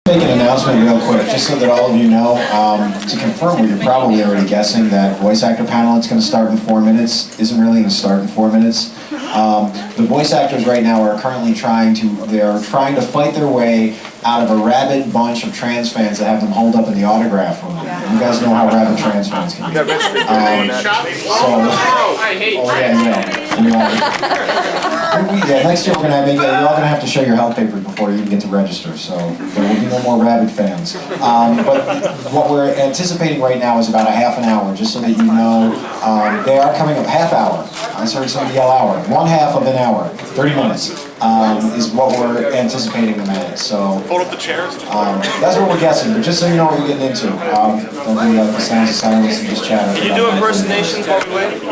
Make an announcement real quick, just so that all of you know, to confirm what you're probably already guessing, that voice actor panel that's going to start in 4 minutes isn't really going to start in 4 minutes. The voice actors right now are currently trying to fight their way out of a rabid bunch of trans fans that have them holed up in the autograph room. You guys know how rabid trans fans can be. Next year we're gonna you're all gonna have to show your health papers before you even get to register. So there will be no more rabid fans. But what we're anticipating right now is about a half an hour, just so that you know. They are coming up half hour. I heard somebody yell hour. 1/2 of an hour, 30 minutes, is what we're anticipating them at. So fold up the chairs. That's what we're guessing. But just so you know what you're getting into, don't be the sounds of silence and just chatter. Can you do impersonations while we wait?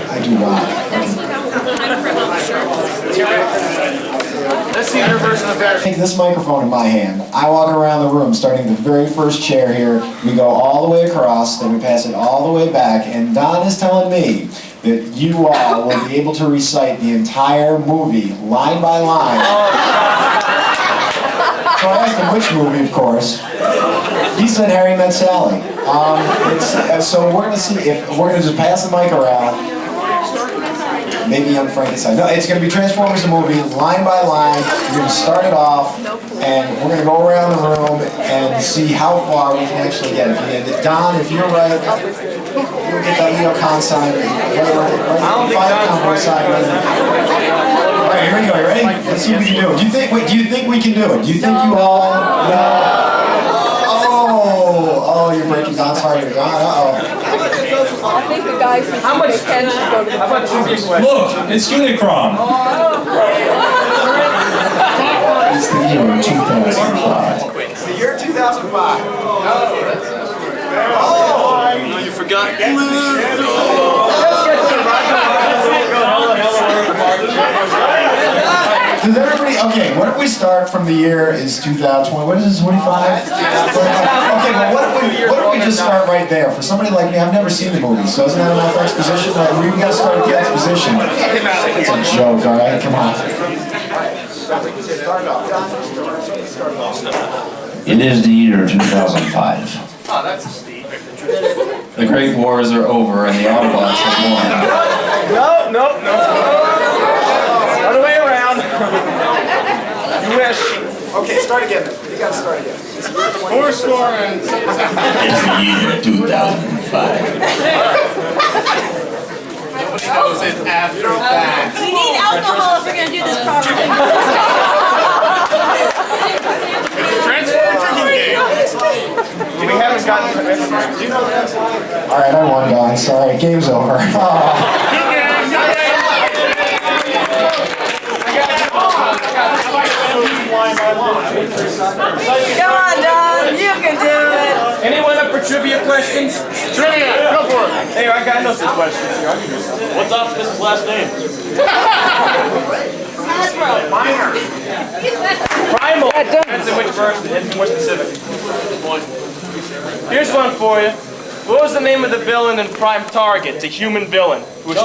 I do not. Let's see your version of that. Take this microphone in my hand. I walk around the room, starting the very first chair here. We go all the way across, then we pass it all the way back, and Don is telling me that you all will be able to recite the entire movie, line by line. So I asked him which movie, of course. He said Harry Met Sally. So we're going to see if we're going to just pass the mic around. Maybe Young Frankenstein. No, it's going to be Transformers the movie, line by line. We're going to start it off, and we're going to go around the room and see how far we can actually get. Don, if you're right, you'll get that Leo Con sign. Alright, here we go. You ready? Let's see what we can do. Do you think we can do it? Do you think you all know? Oh, you're breaking Don's heart. I think the guys who How much? can go to the How about you get question? Look, it's Unicron. It's the year 2005. It's the year 2005. Oh, you forgot. Does everybody, okay, what if we start from the year is 2020, what is this, 25? Okay, but what if we just start right there? For somebody like me, I've never seen the movie, so isn't that enough exposition? We gotta start with the exposition. It's a joke, alright, come on. It is the year 2005. Oh, that's steep. The Great Wars are over and the Autobots have won. No. Other way around. You wish. Okay, start again. You gotta start again. Four score and It's the year 2005. nobody knows it after that. We need alcohol if we're going to do this properly. It's a Transformer drinking game. We haven't gotten to it. Do you know that? Alright, I won, Don, sorry, game's over. Come on, Don. You can do it. Anyone up for trivia questions? Trivia, go for it. Hey, I got some questions here. I'll give you some. What's Optimus' last name? Primal. Depends on which version. It's more specific. Here's one for you. What was the name of the villain in Prime Target, the human villain? Who was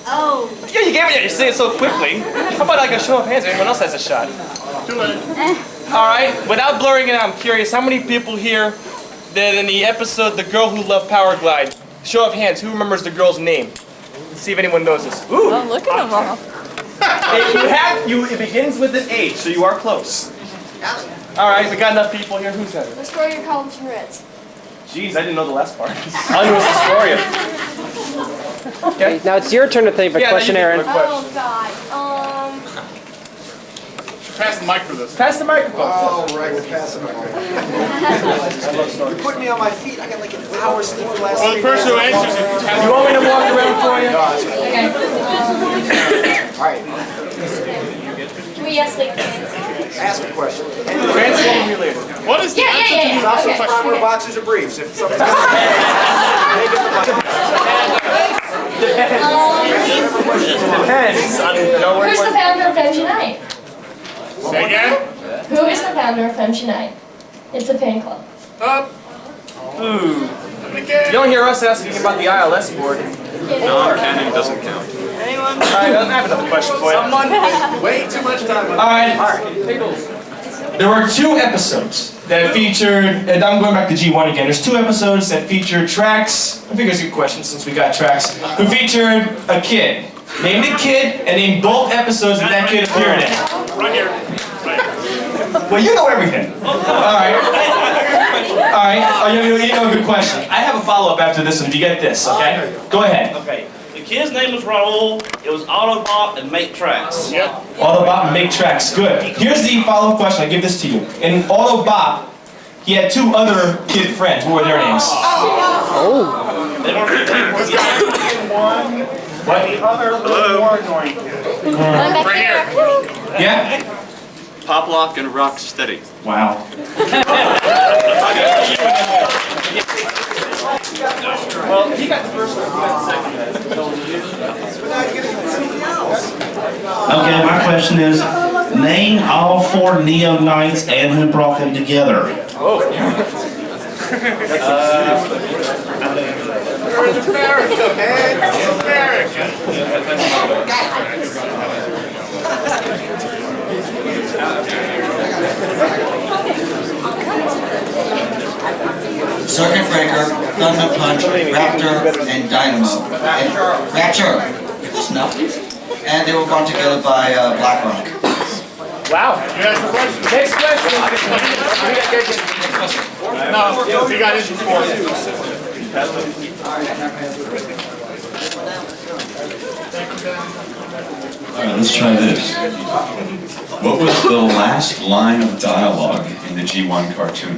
Oh. Yeah, you gave it. You're saying it so quickly. How about like a show of hands? Anyone else has a shot? All right. Without blurring it out, I'm curious. How many people here that in the episode "The Girl Who Loved Power Glide"? Show of hands. Who remembers the girl's name? Let's see if anyone knows this. Ooh. Oh, look at them all. It begins with an H, so you are close. All right. We got enough people here. Who's that? Astoria College and Reds. Jeez, I didn't know the last part. I knew it was Astoria. Okay. Now it's your turn to think of a question, Aaron. Oh God. Pass the mic for this. Pass the microphone. Oh, right, we're passing it. You put me on my feet. I got like an hour sleep for the last 3 days. Person who answers it. You want me to walk around for you? All right, Can we ask like kids? ask a question. Transform related. What is the answer to It's also primer boxers or briefs. If somebody's got Depends. Who's the founder of Femme Unite? Say again? Who is the founder of Femme Unite? It's a fan club. Up. Ooh. You don't hear us asking about the ILS board. No, Canyon doesn't count. Anyone? Alright, I have another question for you. Someone? Way too much time. Alright. Pickles. there were 2 episodes that featured, and I'm going back to G1 again, there's 2 episodes that featured tracks, I think it's a good question since we got tracks, who featured a kid. Name the kid and name both episodes that that kid appeared in. Right here. Well, you know everything. Alright. Alright, oh, you know a good question. I have a follow-up after this one if you get this, okay? Go ahead. Okay. The kid's name was Raul. It was Autobot and Make Tracks. Yep. Autobot and Make Tracks, good. Here's the follow-up question, I give this to you. In Autobot, he had 2 other kid friends. What were their names? They don't one. What? The other little more annoying kid. Right here. Yeah? Poplock and Rocksteady. Wow. Well, he got the first one, he got the second. Okay, my question is, name all 4 Neo Knights and who brought them together. It's America, man. It's America. Circuit Breaker, Thunder Punch, Raptor, and Dynamo. And Rapture. That's enough. And they were brought together by BlackRock. Wow. Next question. No, we got it before. Alright, let's try this. What was the last line of dialogue in the G1 cartoon?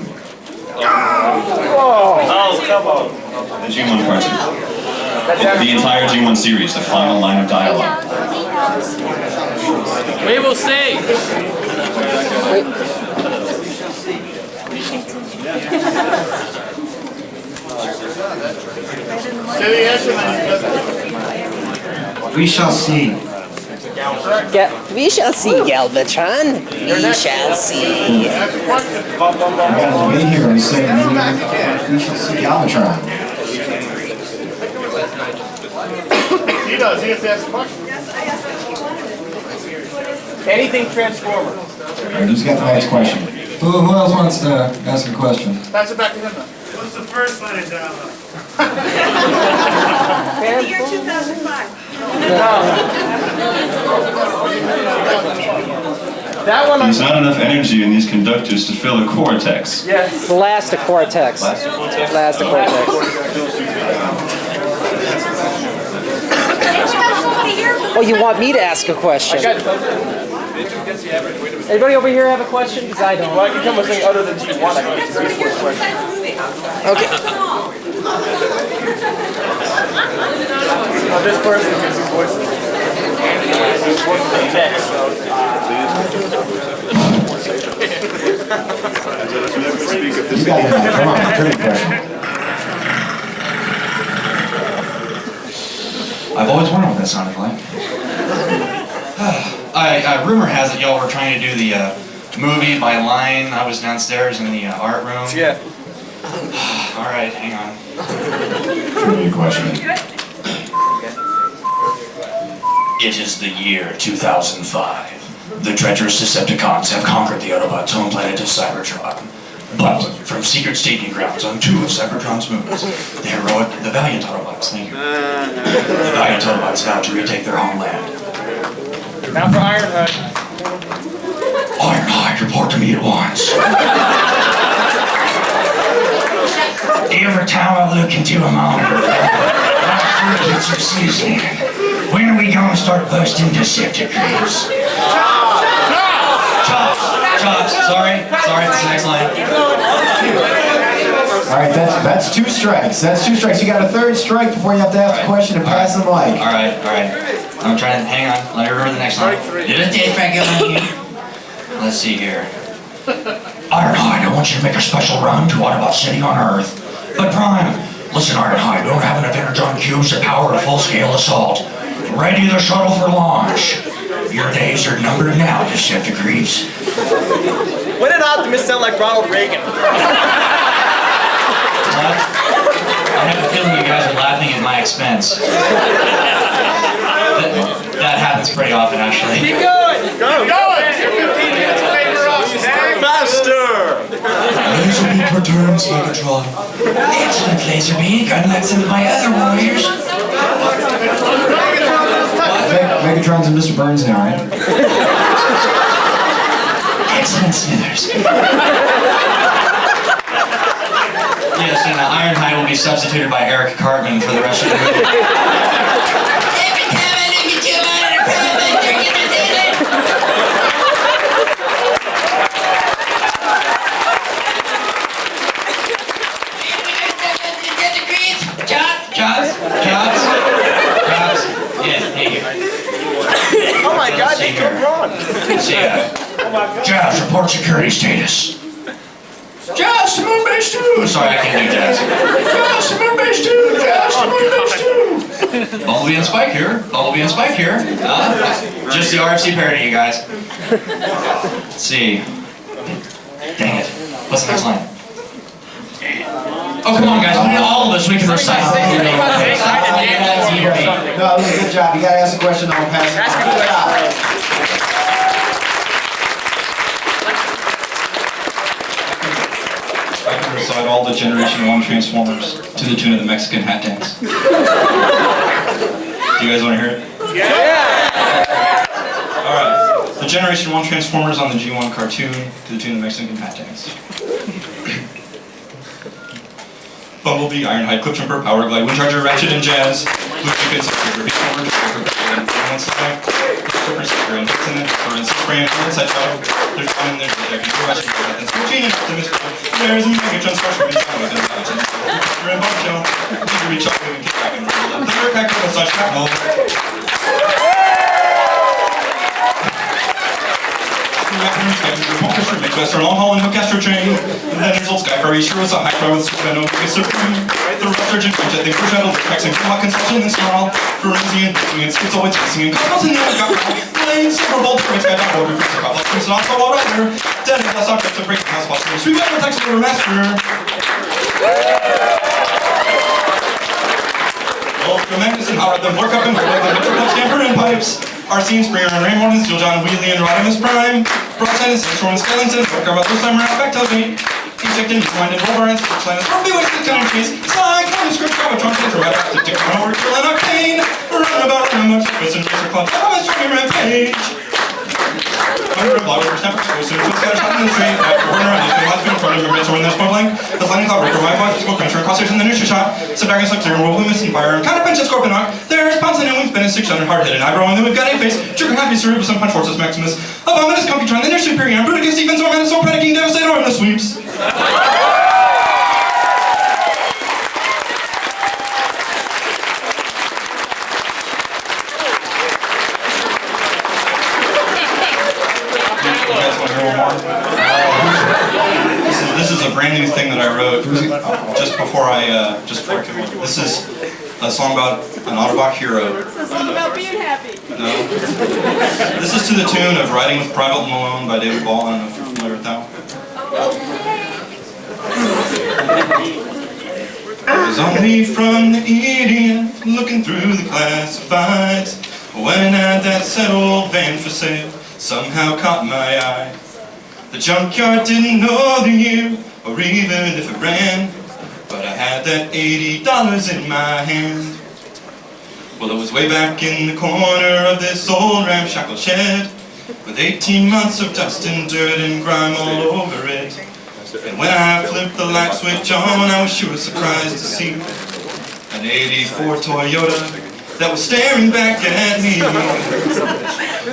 Oh, come on. The G1 cartoon. The entire G1 series, the final line of dialogue. We will see. We shall see. We shall see, Galvatron. We shall see. We got a debate here and saying we shall see Galvatron. He does. He has to ask a question. Anything Transformer. Alright, who's got the next question? Who else wants to ask a question? Pass it back to him then. What's the first line of dialogue? The year 2005. That one There's not enough energy in these conductors to fill a cortex. Yes. Blast a cortex. Blast a cortex. Oh, you want me to ask a question? Anybody over here have a question? Because I don't. Well, I can come with something other than G1. I can answer this question. Okay. Oh, this person gives you voices. Next. You got it. Come on, trivia question. I've always wondered what that sounded like. Rumor has it y'all were trying to do the movie by line. I was downstairs in the art room. Yeah. All right, hang on. Trivia question. It is the year 2005. The treacherous Decepticons have conquered the Autobots' home planet of Cybertron. But from secret staging grounds on 2 of Cybertron's moons, the valiant Autobots, thank you. The valiant Autobots vow to retake their homeland. Now for Ironhide. Ironhide, report to me at once. Every time I look into a monitor, my food gets some seasoning. When are we gonna start busting Decepticons? Chops, sorry, that's the next line. Alright, that's 2 strikes. That's 2 strikes. You got a 3rd strike before you have to ask a question and pass the mic. Alright. I'm trying to, hang on, let me remember the next line. Let's see here. Ironhide, I want you to make a special run to Autobot City on Earth. But Prime, listen Ironhide, we don't have enough energon cubes to power a full-scale assault. Ready the shuttle for launch. Your days are numbered now, Decepticons. When did Optimus sound like Ronald Reagan? I have a feeling you guys are laughing at my expense. That happens pretty often, actually. Keep going! Go! Keep going! 15 minutes of paper off. returns, Megatron. Excellent, Laserbeak, unlike some of my other warriors. Megatron's and Mr. Burns now, right? Excellent, Smithers. Yes, and Ironhide will be substituted by Eric Cartman for the rest of the movie. Every time I look at you, I'm under private, you're gonna feel it. Jobs. Yes, hey here. Oh my God, they go wrong. Let's see, Jobs, report security status. Jobs to Moonbase 2! Sorry, I can't do jazz. Jobs to Moonbase 2! Jobs to Moonbase 2! Bumblebee and Spike here. Bumblebee and Spike here. Just the RFC parody, you guys. Let's see. Dang it. What's the next line? Oh, come on, guys. We need all of us. We can recite. No, it was a good job. You gotta ask a question, I'll pass it. Ask a Good job. I can recite all the Generation 1 Transformers to the tune of the Mexican hat dance. Do you guys want to hear it? Yeah! Alright. The Generation 1 Transformers on the G1 cartoon to the tune of the Mexican hat dance. Bumblebee, Ironhide, Cliffjumper, Power Glide, Windcharger, Ratchet, and Jazz. Blue Chicken, Super Beast Forward, Super Sticker, and Hits in it, or in Spray and Inside Shadow. There's one in there, there's Ratchet, and Scoochie, and Optimus. There's a Megatron, Starship, and Shadow, and Dodge, and Super and Bombshell. These are each other, and kick back and roll. The Third Packer, and Such Shrapnel. Orchestra, Midwestern Long Haul and Hook Astro Train. And then there's Old Skyfire, sure was a high pro with Superman, Supreme. The Surgeon Finch, I think, for Shadow, Tex and Hawk, Construction, and Snarl. For Rizzy and Bitswing, and Schizo, it's missing, and Cosmos, and Got Blades, Firebolt, Prince, Guy, Dog, Over, Prince, Cosmos, Prince, and Oscar, Wall Rider. Dead, and Last Object, to break the house, Foster, Sweet Metal, Tex, and Master. Ultra Magnus and Howard, then work up and work like the Metro Stamper and Pipes. RC and Springer and Raymond and Steel John and Wheatley and Rodimus Prime. Broadside and Central and Skellington. Work about this time around. Back Tailgate. Eject and Wind and Rover and Sportsline and Scorpio and Stick Down Case. Slide, Manuscript, Comatron, Central, Raptor, Dick Gautier, Kill and Arcane. Runabout, Runamuch, Twist and Racer Club. Thomas, Junior Rampage. Under a blogger, Snapper, Scoser, Twist, Scattershot in the Street. After Warner, and Lifting, Last Been, Front of Mentor, and there's Smuggling. The Lightning Cloud, Worker, Wi-Fi, Physical Cruncher, Crossers, and the Nurture Shot. Subdragon, Sub-Zero, Robomus, and Fire, and Counterpunch, and Scorponok. There's Ponson and Wingspan, and 600 Hard-Headed Eyebrow, and then we've got Apeface, Trigger Happy, Cerebus, and Punch Forces Maximus. Abominus, Computron, then there's Superior, and Bruticus, Defense, or Manus, or Predaking, Devastator, and the Sweeps. This is a brand new thing that I wrote just before I came on. This is a song about an Autobot hero. It's a song about being happy. No. This is to the tune of Riding with Firebolt Malone by David Ball. I don't know if you're familiar with that one. I was only from the EDF, looking through the classifieds, when an ad that said old van for sale somehow caught my eye. The junkyard didn't know the year, or even if it ran, but I had that $80 in my hand. Well, it was way back in the corner of this old ramshackle shed, with 18 months of dust and dirt and grime all over it. And when I flipped the light switch on, I was sure surprised to see an '84 Toyota that was staring back at me.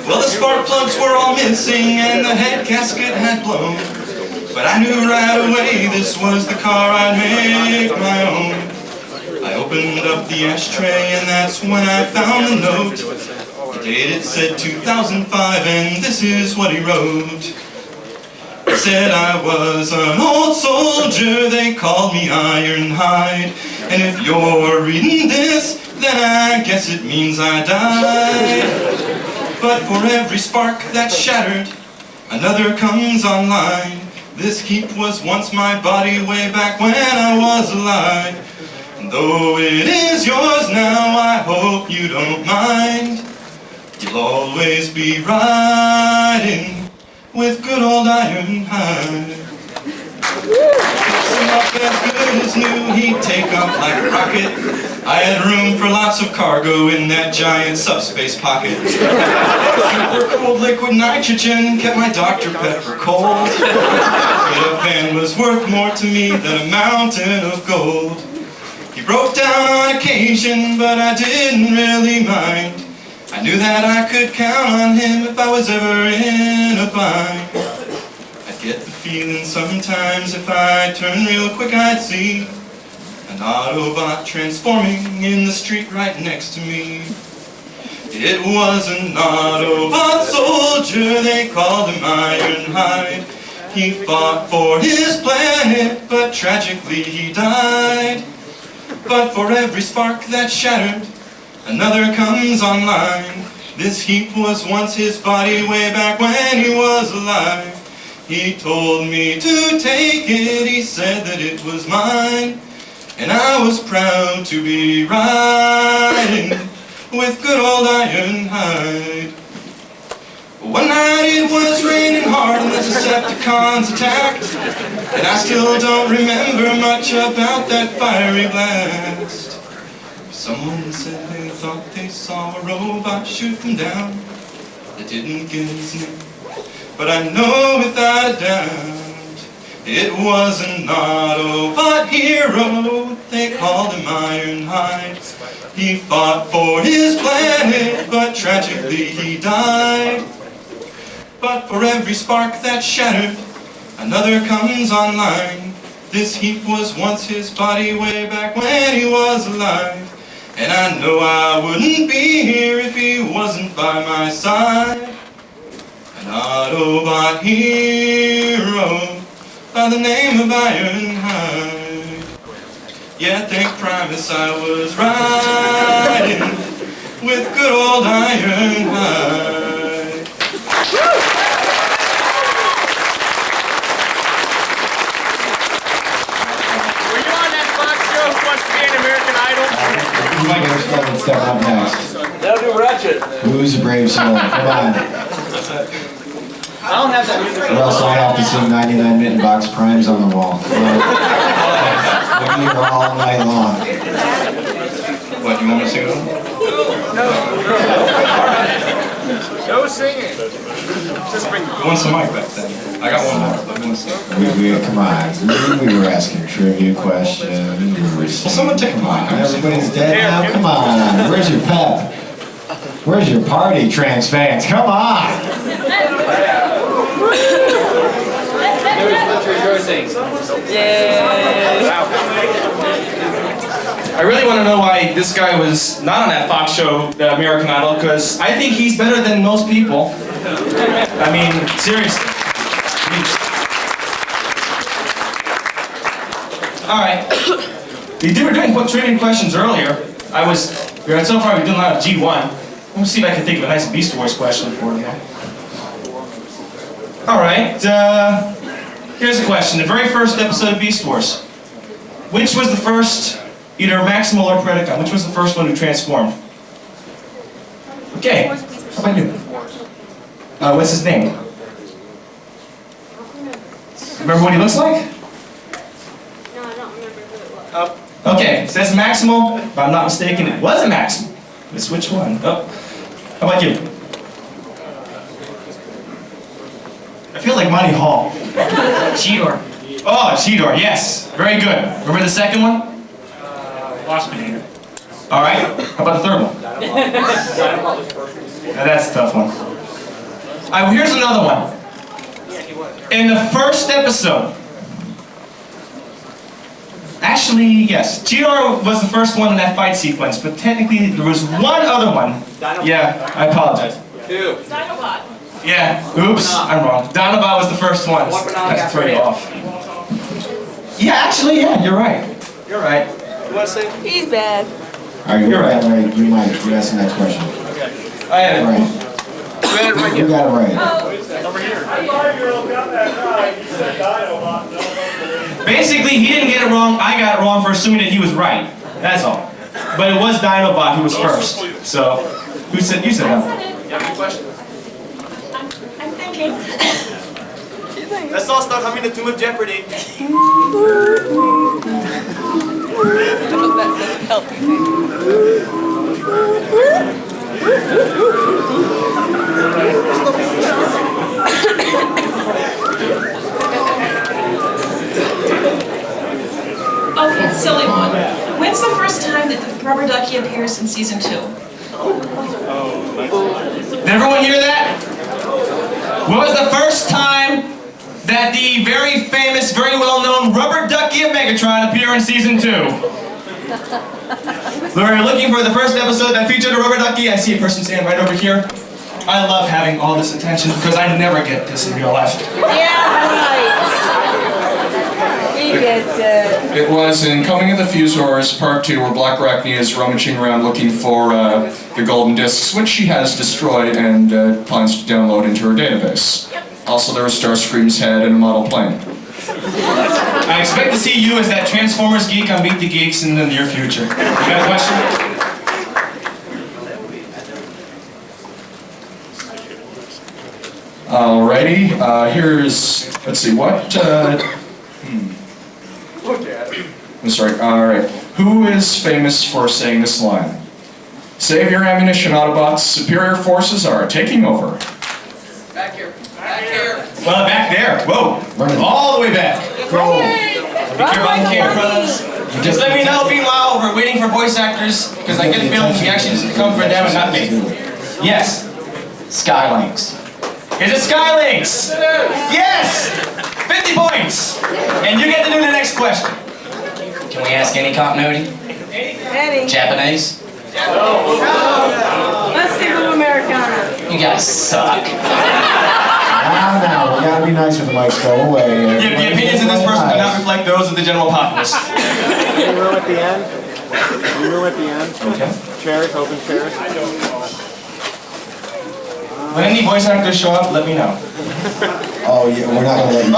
Well, the spark plugs were all missing and the head gasket had blown, but I knew right away this was the car I'd make my own. I opened up the ashtray and that's when I found the note. The date it said 2005 and this is what he wrote. He said I was an old soldier, they called me Ironhide, and if you're reading this, then I guess it means I died. But for every spark that's shattered, another comes online. This heap was once my body way back when I was alive. And though it is yours now, I hope you don't mind. You'll always be riding with good old Ironhide. out like a rocket. I had room for lots of cargo in that giant subspace pocket. Super cold liquid nitrogen kept my Dr. Pepper cold. But a fan was worth more to me than a mountain of gold. He broke down on occasion, but I didn't really mind. I knew that I could count on him if I was ever in a bind. I'd get the feeling sometimes if I turned real quick I'd see an Autobot transforming in the street right next to me. It was an Autobot soldier, they called him Ironhide. He fought for his planet, but tragically he died. But for every spark that shattered, another comes online. This heap was once his body way back when he was alive. He told me to take it, he said that it was mine. And I was proud to be riding with good old Ironhide. One night it was raining hard and the Decepticons attacked. And I still don't remember much about that fiery blast. Someone said they thought they saw a robot shoot them down. They didn't get his name, but I know without a doubt it was an Autobot hero. They called him Ironhide. He fought for his planet, but tragically he died. But for every spark that shattered, another comes online. This heap was once his body way back when he was alive. And I know I wouldn't be here if he wasn't by my side. An Autobot hero by the name of Ironhide. Yeah, thank Primus I was riding with good old Ironhide. Step up next. That'll do Ratchet. Who's a brave soul? Come on. I don't have that music. Or else I have to sing 99 Mitten Box Primes on the wall. Come on. We'll be here all night long. What, you want me to sing it? No singing. Just bring Who wants the mic back then? I got one more. Come on. We were asking trivia questions. Well, someone take a mic. Everybody's dead now. Come on. Where's your pep? Where's your party, trans fans? Come on. I really want to know why this guy was not on that Fox show, the American Idol, because I think he's better than most people. I mean, seriously. Alright. We were doing trivia questions earlier. So far we've done a lot of G1. Let me see if I can think of a nice Beast Wars question for you. Alright, here's a question. The very first episode of Beast Wars. Which was the first, either Maximal or Predacon, which was the first one who transformed? Okay, how about you? What's his name? Remember what he looks like? No, I don't remember who it was. Okay, so that's Maximal. If I'm not mistaken, it wasn't Maximal. It's which one? Oh, how about you? I feel like Monty Hall. Cheetor. Oh, Cheetor, yes. Very good. Remember the second one? Waspinator. All right. How about the third one? Now that's a tough one. All right, well, here's another one. In the first episode, actually, yes, Cheetor was the first one in that fight sequence, but technically there was one other one. Yeah, I apologize. Two. Dinobot. Yeah, oops, I'm wrong. Dinobot was the first one. That's throw you off. Yeah, actually, yeah, you're right. You're right. You want to say? He's bad. All right, you're right. You might. You ask the next question. I had it. Right. You got it right. Over here. Basically, he didn't get it wrong. I got it wrong for assuming that he was right. That's all. But it was Dinobot who was first. So, who said? You said that. You have any questions? I'm thinking. Let's all start humming the Tomb of Jeopardy. Okay, silly one. When's the first time that the rubber ducky appears in season 2? Did everyone hear that? When was the first time that the very famous, very well-known rubber ducky of Megatron appear in season 2? We're looking for the first episode that featured a rubber ducky. I see a person standing right over here. I love having all this attention because I never get this in real life. Yeah, right. He gets it. It was in Coming of the Fusors Part 2 where Black Arachnia is rummaging around looking for the golden discs, which she has destroyed and plans to download into her database. Also, there was Starscream's head and a model plane. I expect to see you as that Transformers geek on Beat the Geeks in the near future. You got a question? Alrighty, here's, let's see, what, I'm sorry, alright. Who is famous for saying this line? Save your ammunition, Autobots, superior forces are taking over. Back here. Back here. Well, back there. Whoa. All the way back. Whoa. Be careful on the cameras. Just let me know meanwhile we're waiting for voice actors, because I get the feeling we actually just come for them and not me. Yes. Skylinks. Is it Skylinks? Yes! 50 points! And you get to do the next question. Can we ask any continuity? Any. Japanese? Let's do the Americana. You guys suck. Now, we gotta be nice with the mics, go away. The opinions of this person do not reflect those of the general populace. Any room at the end? Any room at the end? Okay. Chairs, open chairs. When any voice actors show up, let me know. Oh, yeah, we're not gonna let you.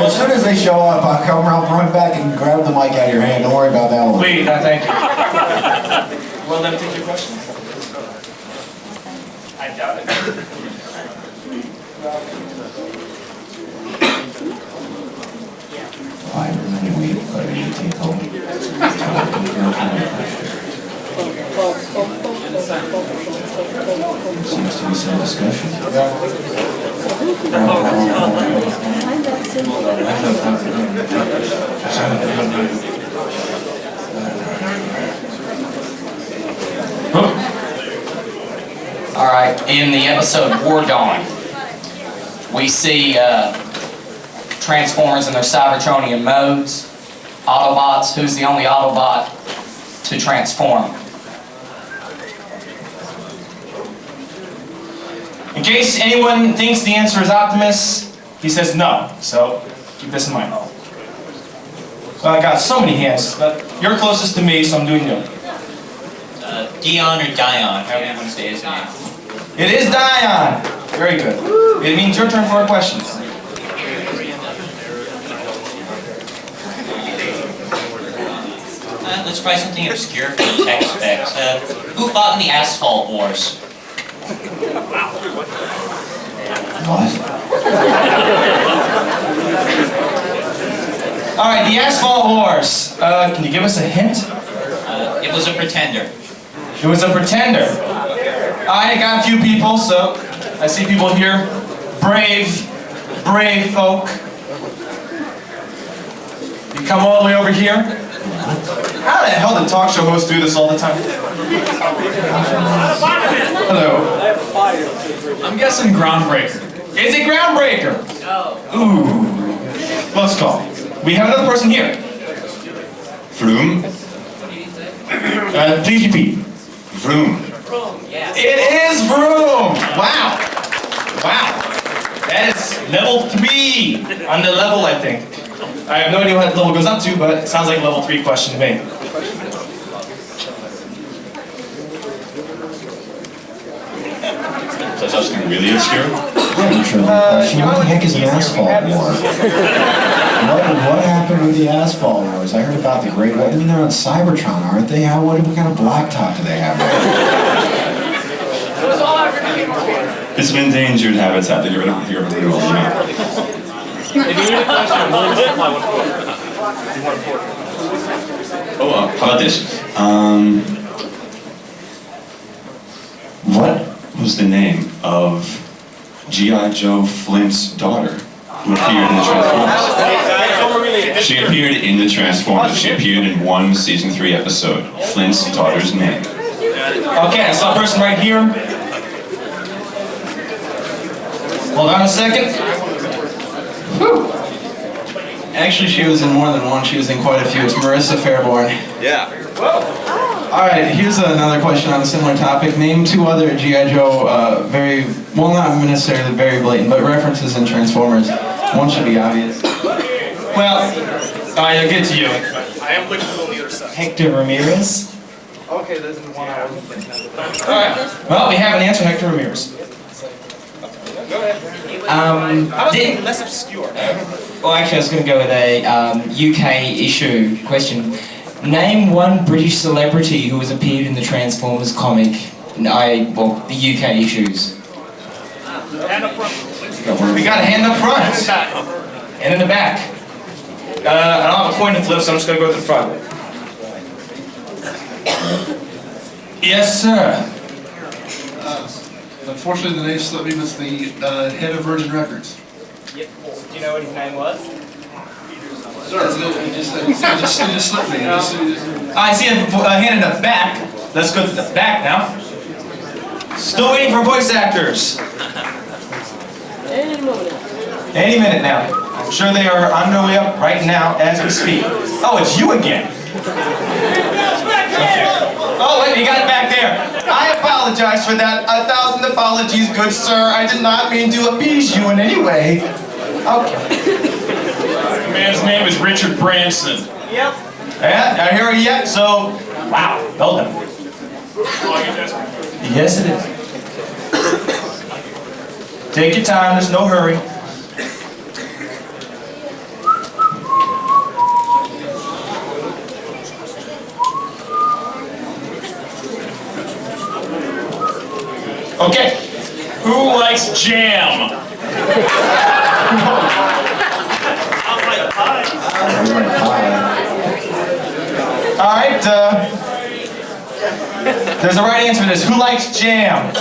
As soon as they show up, I'll come around, run back and grab the mic out of your hand. Don't worry about that one. Please, no, thank you. Well, let me take your question. I doubt it. Seems to be some discussion. All right, in the episode War Dawn, we see Transformers in their Cybertronian modes, Autobots. Who's the only Autobot to transform? In case anyone thinks the answer is Optimus, he says no, so keep this in mind. Well, I got so many hands, but you're closest to me, so I'm doing you. Dion or Dion, however you want to say his name. It is Dion! Very good. It means your turn for a question. Let's try something obscure for the tech specs. Who fought in the Asphalt Wars? Alright, the Asphalt Wars. Can you give us a hint? It was a pretender. It was a pretender. I got a few people, so I see people here. Brave folk. You come all the way over here. How the hell do talk show hosts do this all the time? Hello. I'm guessing Groundbreaker. Is it Groundbreaker? No. Ooh. Close call. We have another person here. Vroom. Please repeat. Vroom. It is Vroom! Wow. Wow. That is level 3 on the level, I think. I have no idea what that level goes up to, but it sounds like a level 3 question to me. So something really obscure? What the heck is an asphalt war? What happened with the asphalt wars? I heard about the Great War. I mean, they're on Cybertron, aren't they? What kind of blacktop do they have there? It's an endangered habitat that you're going to hear all the time. If you need a question, I'm willing to supply one for you. Oh, how about this? What was the name of G.I. Joe Flint's daughter who appeared in the Transformers? She appeared in the Transformers. She appeared in one season 3 episode. Flint's daughter's name. Okay, I saw a person right here. Hold on a second. Whew. Actually, she was in more than one. She was in quite a few. It's Marissa Fairborn. Yeah. Alright, here's another question on a similar topic. Name 2 other G.I. Joe, very, well, not necessarily very blatant, but references in Transformers. One should be obvious. Well, I'll get to you. I am looking on the other side. Hector Ramirez. Okay, there's one I wasn't thinking of. Alright, well, we have an answer, Hector Ramirez. Go ahead. How about something less obscure? Well, actually, I was going to go with a UK issue question. Name one British celebrity who has appeared in the Transformers comic. Well, the UK issues. Hand up front. We got a hand up front. And in the back. I don't have a coin to flip, so I'm just going to go to the front. Yes, sir. Unfortunately, the name slipped me was the head of Virgin Records. Yep. Do you know what his name was? Sir, it just slipped me. I see a hand in the back. Let's go to the back now. Still waiting for voice actors. Any minute now. I'm sure they are on their way up right now as we speak. Oh, it's you again. Okay. Oh, wait, you got it back there. I apologize for that. 1,000 apologies, good sir. I did not mean to appease you in any way. Okay. The man's name is Richard Branson. Yep. Yeah, not here yet, so, wow, well done. Yes, it is. Take your time, there's no hurry. Okay, who likes jam? Alright, there's a right answer to this. Who likes jam?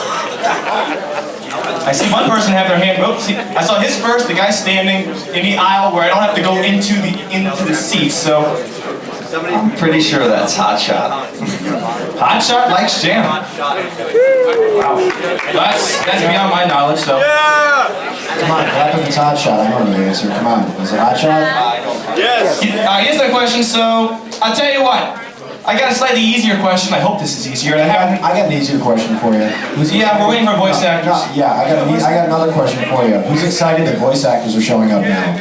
I see one person have their hand. Oh, see, I saw his first, the guy standing in the aisle where I don't have to go into the seat, so I'm pretty sure that's Hotshot. Hotshot likes jam. Wow. That's beyond my knowledge, so. Come on, clap if it's Hotshot. I know the answer. Come on. Is it Hotshot? Yes. Here's the question, so I'll tell you what. I got a slightly easier question. I hope this is easier. I got an easier question for you. Yeah, we're waiting for voice actors. Yeah, I got another question for you. Who's excited that voice actors are showing up now?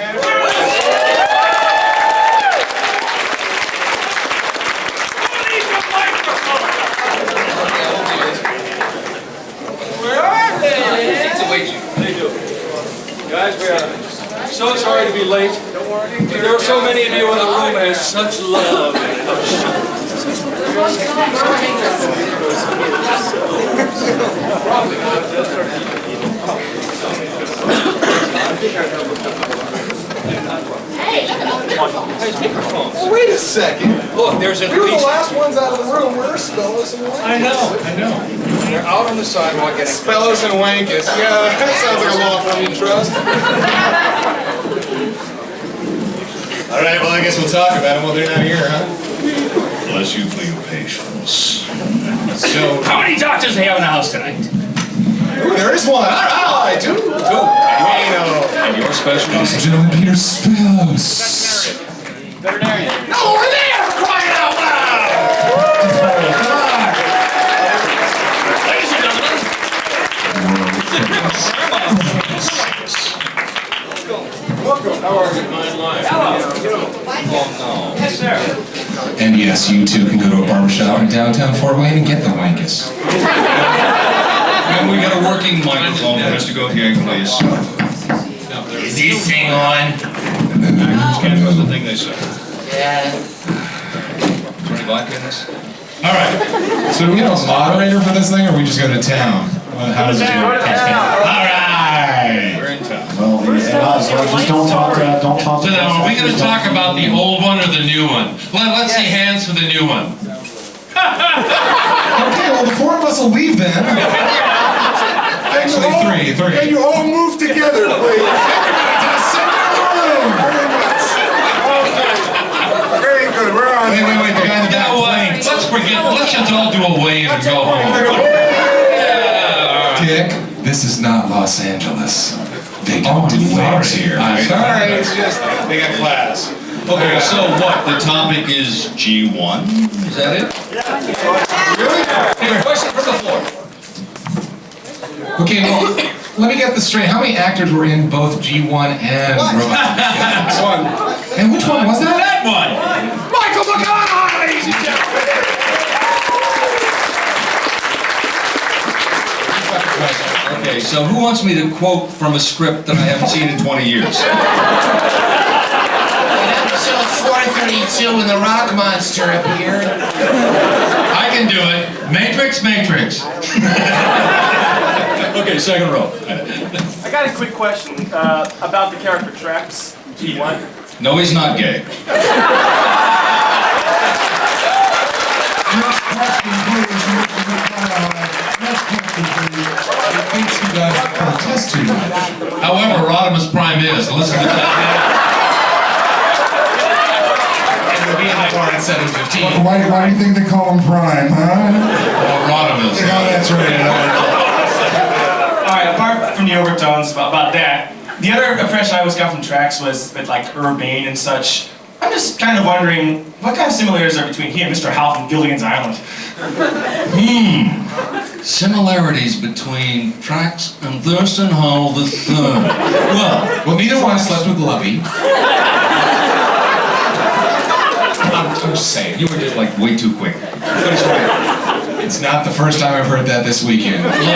Guys, we are so sorry to be late. There are so many of you in the room and such love. Well, wait a second. Look, there's at We were the least... last ones out of the room. We're Spellos and Wankus. I know. They're out on the sidewalk getting... Spellos and Wankus. Yeah, that sounds like a law firm you trust. All right, well, I guess we'll talk about them while they're not here, huh? Bless you for your patience. So, How many doctors do we have in the house tonight? ooh, there is one. All right, two. And your special. Ladies and gentlemen, Peter Spellos. Veterinarian. No, over there! Crying out loud! Come on. Ladies and gentlemen, Welcome. How are you? Hello. Yes, sir. And yes, you too can go to a barbershop in downtown Fort Wayne and get the Wankus. And we got a working microphone for Mr. Gautier, please. is this thing on? Can't trust the thing they say. Yeah. Is there any vodka in this? All right. So do we have a moderator for this thing, or we just go to town? How does it work? All right. We're in town. Well, just don't talk. So then, are we going to talk about the old one or the new one? Let's see hands for the new one. Okay, well, the four of us will leave then. Actually, three. Can you all move together, please? To the center of the room. Very much. Okay. Very good. We're on. Wait, the guy in the back. Let's forget. Let's just all do a wave and go home. Dick, this is not Los Angeles. They don't do waves here. I'm sorry. It's just they got class. Okay, so what? The topic is G1? Is that it? Really? Here, question from the floor. Okay, well, let me get this straight. How many actors were in both G1 and Robot? One. And which one was that? That one! Michael McConnohie, ladies and gentlemen. Okay, so who wants me to quote from a script that I haven't seen in 20 years? Episode 432 when the rock monster appeared. I can do it. Matrix. Okay, second row. I got a quick question about the character Trax, G1. No, he's not gay. Next question, please. Next question, please. He thinks you guys protest too much. However, Rodimus Prime is. Listen to that. And we'll be in the bar at 7:15. Why do you think they call him Prime, huh? Oh, Rodimus. Oh, that's right. Alright, apart from the overtones about that, the other impression I always got from Trax was a bit like urbane and such. I'm just kind of wondering, what kind of similarities are between he and Mr. Hal from Gilligan's Island? Similarities between Trax and Thurston Hall III. Well, neither one slept with Lovey. I'm just saying, you were just like way too quick. But it's right. It's not the first time I've heard that this weekend. Lovey did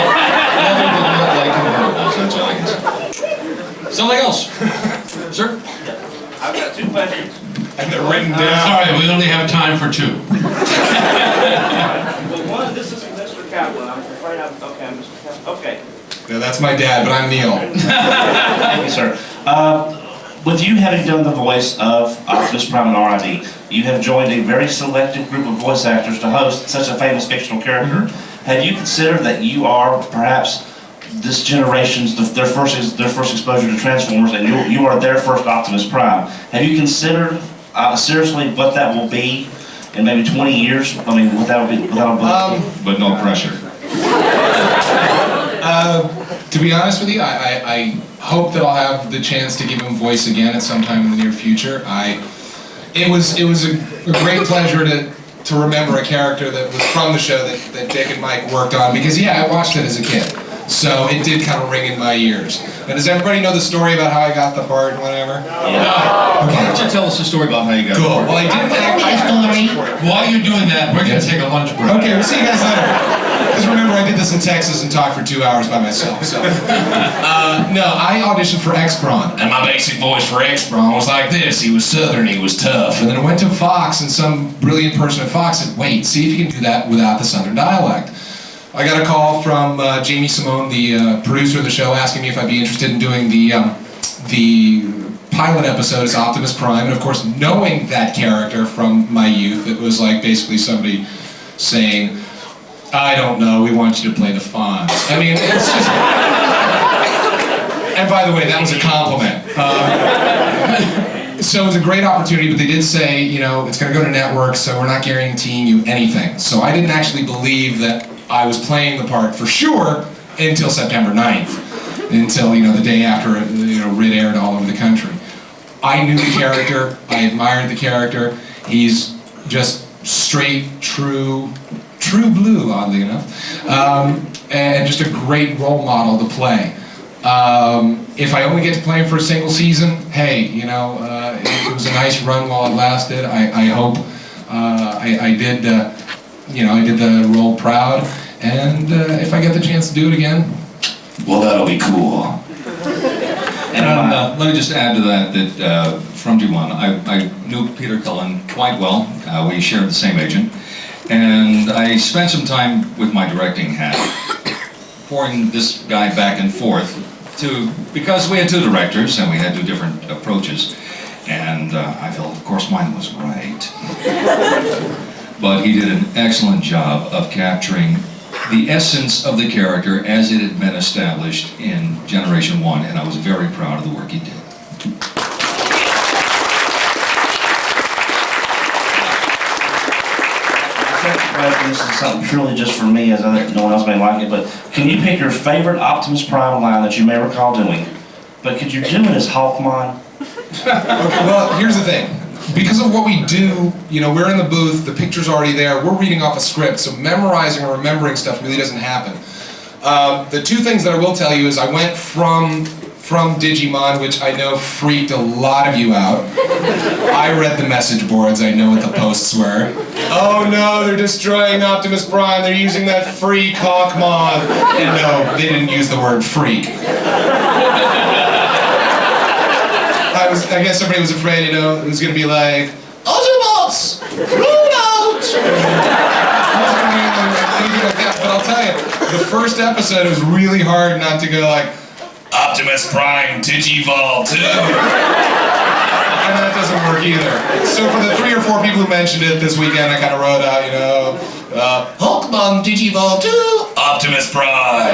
not like convertibles, that's all I can say. Something else? Sir? I've got two questions. And they're written down. Sorry, we only have time for two. Well, one, this is Mr. Kaplan. I'm afraid I'm Mr. Kaplan. Okay. Yeah, that's my dad, but I'm Neil. Thank you, sir. With you having done the voice of Optimus Prime and RID, you have joined a very selected group of voice actors to host such a famous fictional character. Have you considered that you are perhaps this generation's their first exposure to Transformers, and you are their first Optimus Prime? Have you considered seriously what that will be in maybe 20 years? I mean, without but no pressure. To be honest with you, I hope that I'll have the chance to give him voice again at some time in the near future. It was a great pleasure to remember a character that was from the show that Dick and Mike worked on, because yeah, I watched it as a kid. So it did kind of ring in my ears. Now, does everybody know the story about how I got the part and whatever? No. Okay. Why don't you tell us the story about how you got the part? Well, I didn't While you're doing that, we're going to take a lunch break. Okay, we'll see you guys later. Because remember, I did this in Texas and talked for 2 hours by myself. So, no, I auditioned for X-Brawn, and my basic voice for X-Brawn was like this. He was Southern, he was tough. And then I went to Fox, and some brilliant person at Fox said, "Wait, see if you can do that without the Southern dialect." I got a call from Jamie Simone, the producer of the show, asking me if I'd be interested in doing the pilot episode as Optimus Prime, and of course, knowing that character from my youth, it was like basically somebody saying, "I don't know, we want you to play the Fonz." I mean, it's just... And by the way, that was a compliment. So it was a great opportunity, but they did say, you know, it's going to go to network, so we're not guaranteeing you anything. So I didn't actually believe that I was playing the part for sure until September 9th, until, you know, the day after, you know, RID aired all over the country. I knew the character, I admired the character. He's just straight, true blue, oddly enough, and just a great role model to play. If I only get to play him for a single season, hey, you know, it was a nice run while it lasted. I hope I did, you know, I did the role proud, and if I get the chance to do it again, well, that'll be cool. And let me just add to that from G1, I knew Peter Cullen quite well. We shared the same agent, and I spent some time with my directing hat, pouring this guy back and forth because we had two directors and we had two different approaches. And I felt, of course, mine was right. But he did an excellent job of capturing the essence of the character as it had been established in Generation 1, and I was very proud of the work he did. This is something purely just for me, as no one else may like it, but can you pick your favorite Optimus Prime line that you may recall doing? But could you do it as Hawkmon? Okay, well, here's the thing. Because of what we do, you know, we're in the booth, the picture's already there, we're reading off a script, so memorizing or remembering stuff really doesn't happen. The two things that I will tell you is I went from Digimon, which I know freaked a lot of you out. I read the message boards, I know what the posts were. Oh no, they're destroying Optimus Prime, they're using that freak Hawkmon. And no, they didn't use the word freak. I guess somebody was afraid, you know, it was gonna be like, Autobots! Rule out! I wasn't gonna be anything like that, but I'll tell you, the first episode was really hard not to go like, Optimus Prime, Digivolve 2! And that doesn't work either. So for the 3 or 4 people who mentioned it this weekend, I kind of wrote out, you know, Hulkmon, Digivolve 2, Optimus Prime!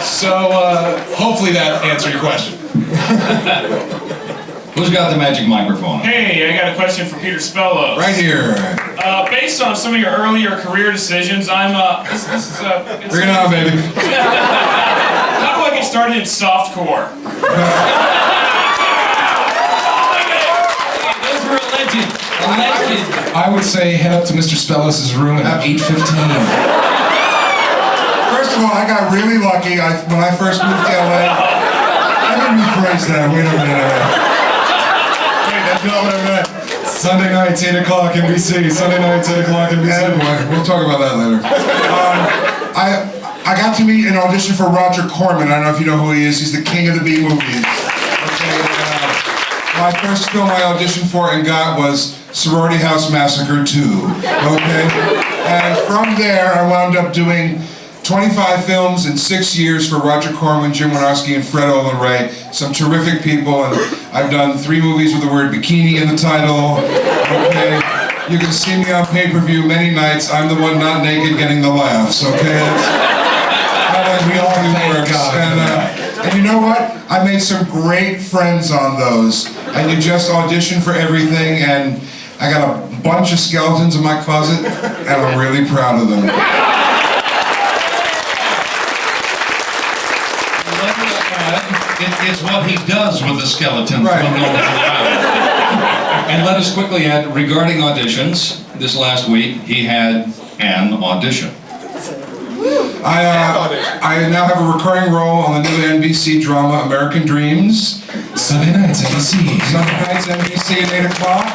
So hopefully that answered your question. Who's got the magic microphone? Hey, I got a question for Peter Spellos. Right here. Based on some of your earlier career decisions, I'm Bring it on, baby. How do I get started in softcore? Those were a legend. A legend. I would say head up to Mr. Spellos' room at 8:15. First of all, I got really lucky when I first moved to LA. Let me rephrase that. Wait a minute. Wait, that's not what I meant. Sunday nights, 8 o'clock NBC. Sunday nights, 8 o'clock NBC. We'll talk about that later. I got to meet and audition for Roger Corman. I don't know if you know who he is. He's the king of the B movies. Okay, my first film I auditioned for and got was Sorority House Massacre 2. Okay? And from there, I wound up doing 25 films in 6 years for Roger Corman, Jim Wynorski, and Fred Olen Ray. Some terrific people, and I've done 3 movies with the word bikini in the title. Okay, you can see me on pay-per-view many nights. I'm the one not naked getting the laughs. Okay, that's we all do works. And you know what? I made some great friends on those. And you just audition for everything, and I got a bunch of skeletons in my closet, and I'm really proud of them. It's what he does with the skeleton right. from North Carolina. And let us quickly add, regarding auditions, this last week he had an audition. I now have a recurring role on the new NBC drama American Dreams. Sunday nights NBC. Sunday nights NBC at 8 o'clock.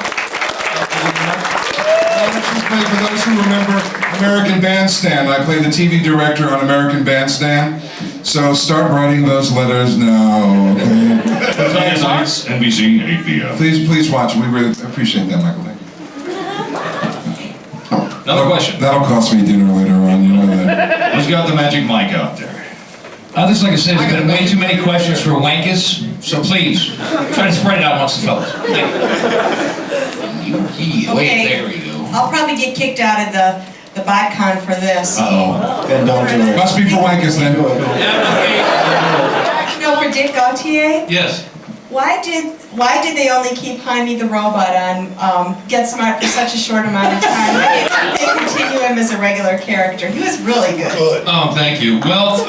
For those who remember American Bandstand, I play the TV director on American Bandstand. So start writing those letters now. Okay? NBC 8 p.m. Please watch. We really appreciate that, Michael. Another question. That'll cost me dinner later on, you know that. Who's got the magic mic out there? Just like I said, there's been way too many questions for Wankus, so please, try to spread it out amongst the fellas. Okay. There we go. I'll probably get kicked out of the BotCon for this. Uh-oh. Then don't do it. Must be for Wankus then. No, for Dick Gautier? Yes. Why did they only keep Jaime the Robot on Get Smart for such a short amount of time? Why didn't they continue him as a regular character? He was really good. Oh, thank you. Well,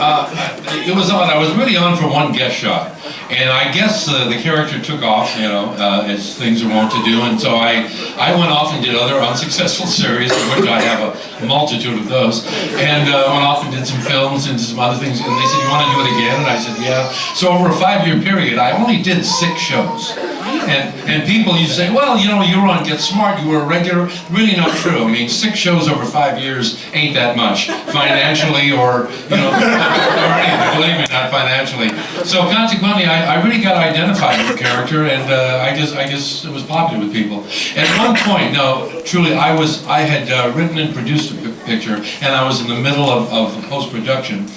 it was odd. I was really on for one guest shot. And I guess the character took off, you know, as things are wont to do. And so I went off and did other unsuccessful series, of which I have a multitude of those. And went off and did some films and some other things. And they said, you want to do it again? And I said, yeah. So over a 5-year period, I only did 6 shows. And people used to say, well, you know, you were on Get Smart, you were a regular. Really not true. I mean, 6 shows over 5 years ain't that much, financially or, you know, or anything. Believe me, not financially. So consequently, I really got identified with the character, and I guess it was popular with people. At one point, no, truly, I had written and produced a picture, and I was in the middle of post-production,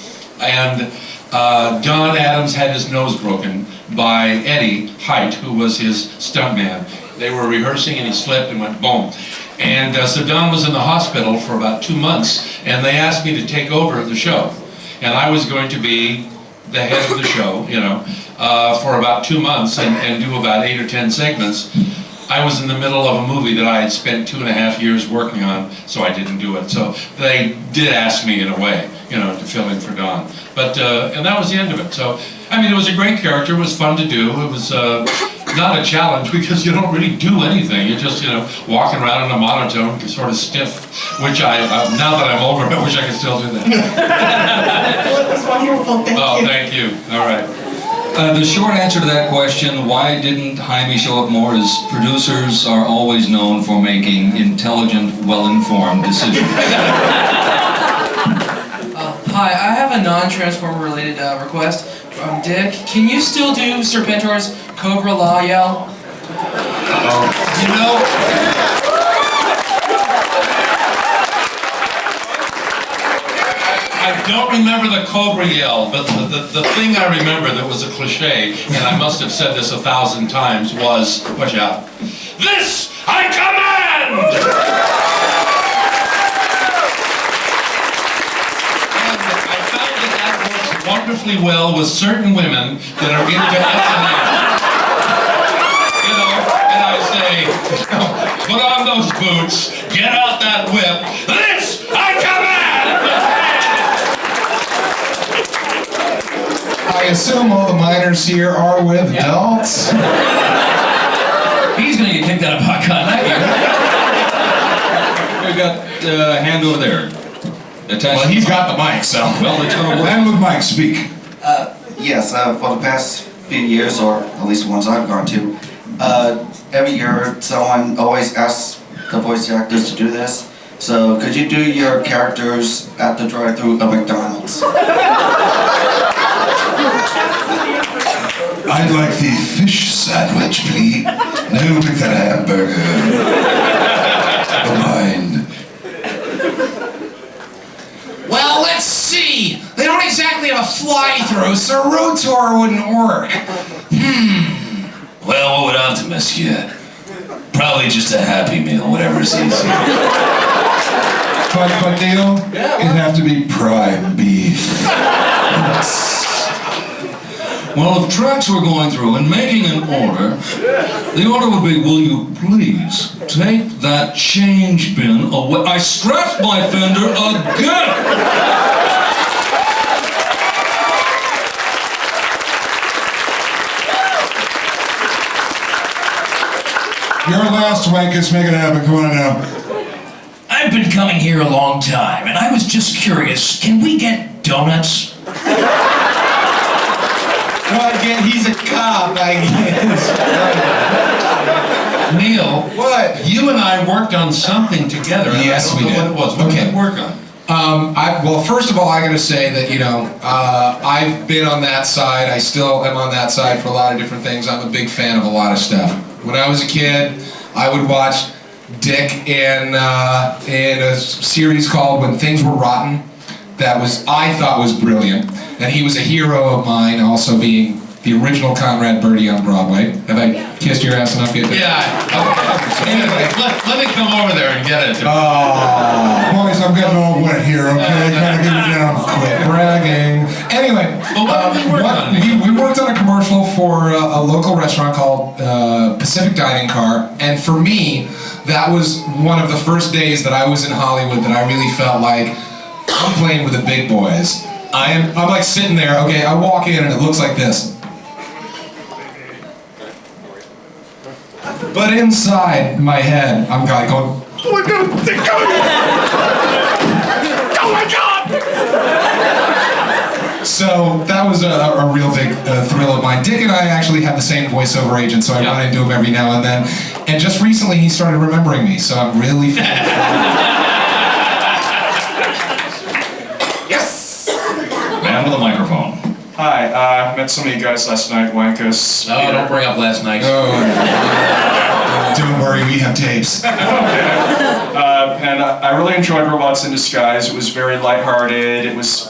and Don Adams had his nose broken by Eddie Height, who was his stuntman. They were rehearsing and he slipped and went boom. And so Don was in the hospital for about 2 months, and they asked me to take over the show. And I was going to be the head of the show, you know, for about 2 months and do about 8 or 10 segments. I was in the middle of a movie that I had spent 2.5 years working on, so I didn't do it. So they did ask me in a way, you know, to fill in for Don. But, and that was the end of it. So, I mean, it was a great character, it was fun to do. It was not a challenge because you don't really do anything. You're just, you know, walking around in a monotone, sort of stiff, which now that I'm older, I wish I could still do that. Well, it was wonderful, thank you. Oh, thank you. All right. The short answer to that question, why didn't Jaime show up more, is producers are always known for making intelligent, well-informed decisions. Hi, I have a non-Transformer related request from Dick. Can you still do Serpentor's Cobra Law yell? You know, I don't remember the Cobra yell, but the thing I remember that was a cliche, and I must have said this 1,000 times, was, watch out, "This I command!" And I found that works wonderfully well with certain women that are into S&M. You know, and I say, put on those boots, get out that whip, "This I command!" I assume all the minors here are with adults. He's gonna get kicked out of BotCon, not you. We got a hand over there. Well, he's got the mic, so. Well, it's gonna work. Man with mic, speak. Yes, for the past few years, or at least the ones I've gone to, every year someone always asks the voice actors to do this. So could you do your characters at the drive-thru of McDonald's? I'd like the fish sandwich, please. No, pick that hamburger. Mine. Well, let's see. They don't exactly have a fly-through, so Ro-tor wouldn't work. Well, what would Optimus get? Probably just a Happy Meal, whatever's easy. But Neil, it'd have to be prime beef. Well, if tracks were going through and making an order, the order would be, will you please take that change bin away? I scratched my fender again! Your last, Wankus, make it happen. Come on now. I've been coming here a long time, and I was just curious, can we get donuts? Well, again, he's a cop, I guess. Neil, what? You and I worked on something together. Yes, we did. What it was. What did we work on? Well, first of all, I gotta say that, you know, I've been on that side. I still am on that side for a lot of different things. I'm a big fan of a lot of stuff. When I was a kid, I would watch Dick in a series called When Things Were Rotten. That I thought was brilliant. And he was a hero of mine, also being the original Conrad Birdie on Broadway. Have I kissed your ass enough yet? Yeah. Anyway, let me come over there and get it. Oh, boys, I'm getting all wet here, okay? Gotta get it down. Quit bragging. Anyway, we worked on a commercial for a local restaurant called Pacific Dining Car, and for me, that was one of the first days that I was in Hollywood that I really felt like I'm playing with the big boys. I'm like sitting there, okay, I walk in and it looks like this. But inside my head, I'm kind of going, oh my God, Dick Gautier! Oh my God! So that was a real big thrill of mine. Dick and I actually have the same voiceover agent, so I run into him every now and then. And just recently he started remembering me, so I'm really Man with a microphone. Hi, I met some of you guys last night, Wankus. No, don't bring up last night. Don't worry, we have tapes. And I really enjoyed Robots in Disguise. It was very lighthearted. It was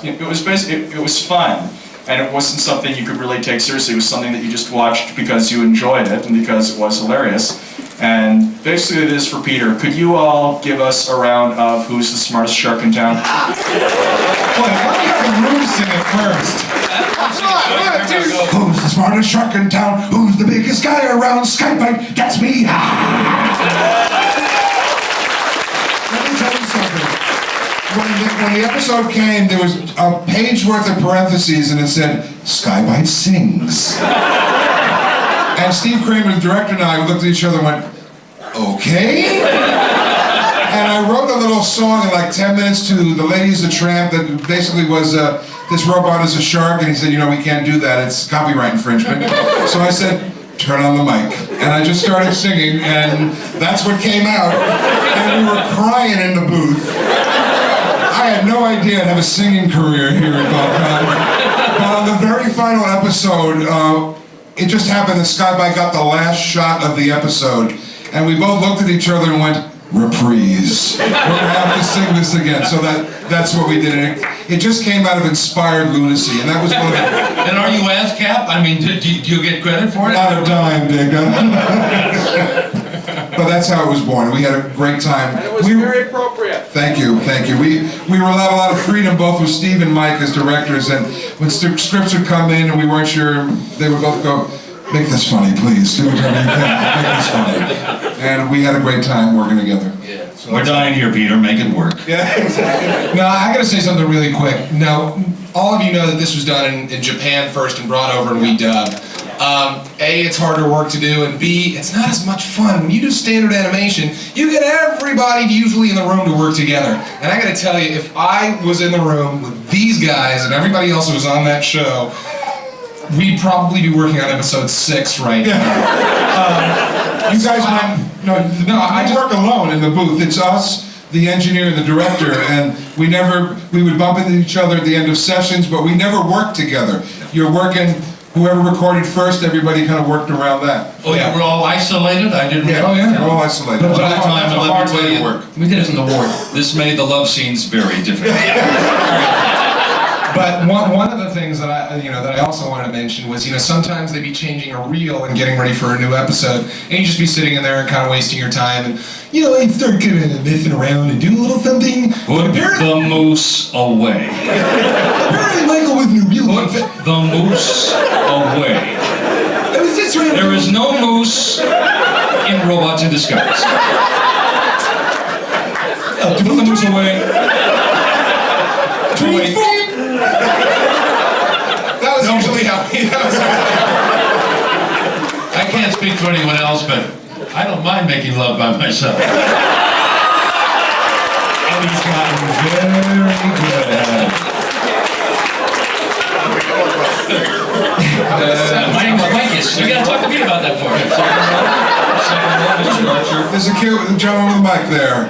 fun. and it wasn't something you could really take seriously. It was something that you just watched because you enjoyed it and because it was hilarious. And basically it is for Peter. Could you all give us a round of who's the smartest shark in town? Wait, let me have the room sing it first. Who's the smartest shark in town? Who's the biggest guy around? Sky-Byte, that's me. Let me tell you something. When the episode came, there was a page worth of parentheses and it said, Sky-Byte sings. And Steve Kramer, the director, and I looked at each other and went, okay? And I wrote a little song in like 10 minutes to The Lady's a Tramp that basically was, this robot is a shark, and he said, you know, we can't do that, it's copyright infringement. So I said, turn on the mic. And I just started singing, and that's what came out. And we were crying in the booth. I had no idea I'd have a singing career here at BotCon. But on the very final episode, it just happened that Sky-Byte got the last shot of the episode, and we both looked at each other and went, reprise. We're gonna have to sing this again. So that's what we did. And it just came out of inspired lunacy, and that was one of the... And are you ASCAP? I mean, do you get credit for it? Not a dime, Dick. But that's how it was born. We had a great time. And it was very appropriate. Thank you, thank you. We were allowed a lot of freedom, both with Steve and Mike as directors, and when scripts would come in and we weren't sure, they would both go, make this funny, please. Do whatever you can. Make this funny. And we had a great time working together. Yeah. So we're dying here, Peter. Make it work. Yeah, exactly. No, I gotta say something really quick. Now, all of you know that this was done in Japan first and brought over and redubbed. A, it's harder work to do, and B, it's not as much fun. When you do standard animation, you get everybody usually in the room to work together. And I gotta tell you, if I was in the room with these guys and everybody else who was on that show, we'd probably be working on episode 6 right now. You guys I work alone in the booth. It's us, the engineer, and the director, and we would bump into each other at the end of sessions, but we never worked together. You're working, whoever recorded first, everybody kind of worked around that. Oh, yeah, we're all isolated? I didn't know. Oh, yeah, we're all isolated. But by the time, That's a hard way to work. we did it in the ward. This made the love scenes very difficult. But one of the things that I also wanted to mention was, sometimes they'd be changing a reel and getting ready for a new episode, and you'd just be sitting in there and kind of wasting your time, and you'd start kind of messing around and do a little something. Put the moose away. Apparently Michael wasn't a real Put the moose away. There is no moose in Robots in Disguise. Put the moose away. That was usually how he does it. I can't speak for anyone else, but I don't mind making love by myself. And he's gotten very good at it. Wankus, you gotta talk to me about that for There's a gentleman with a mic there.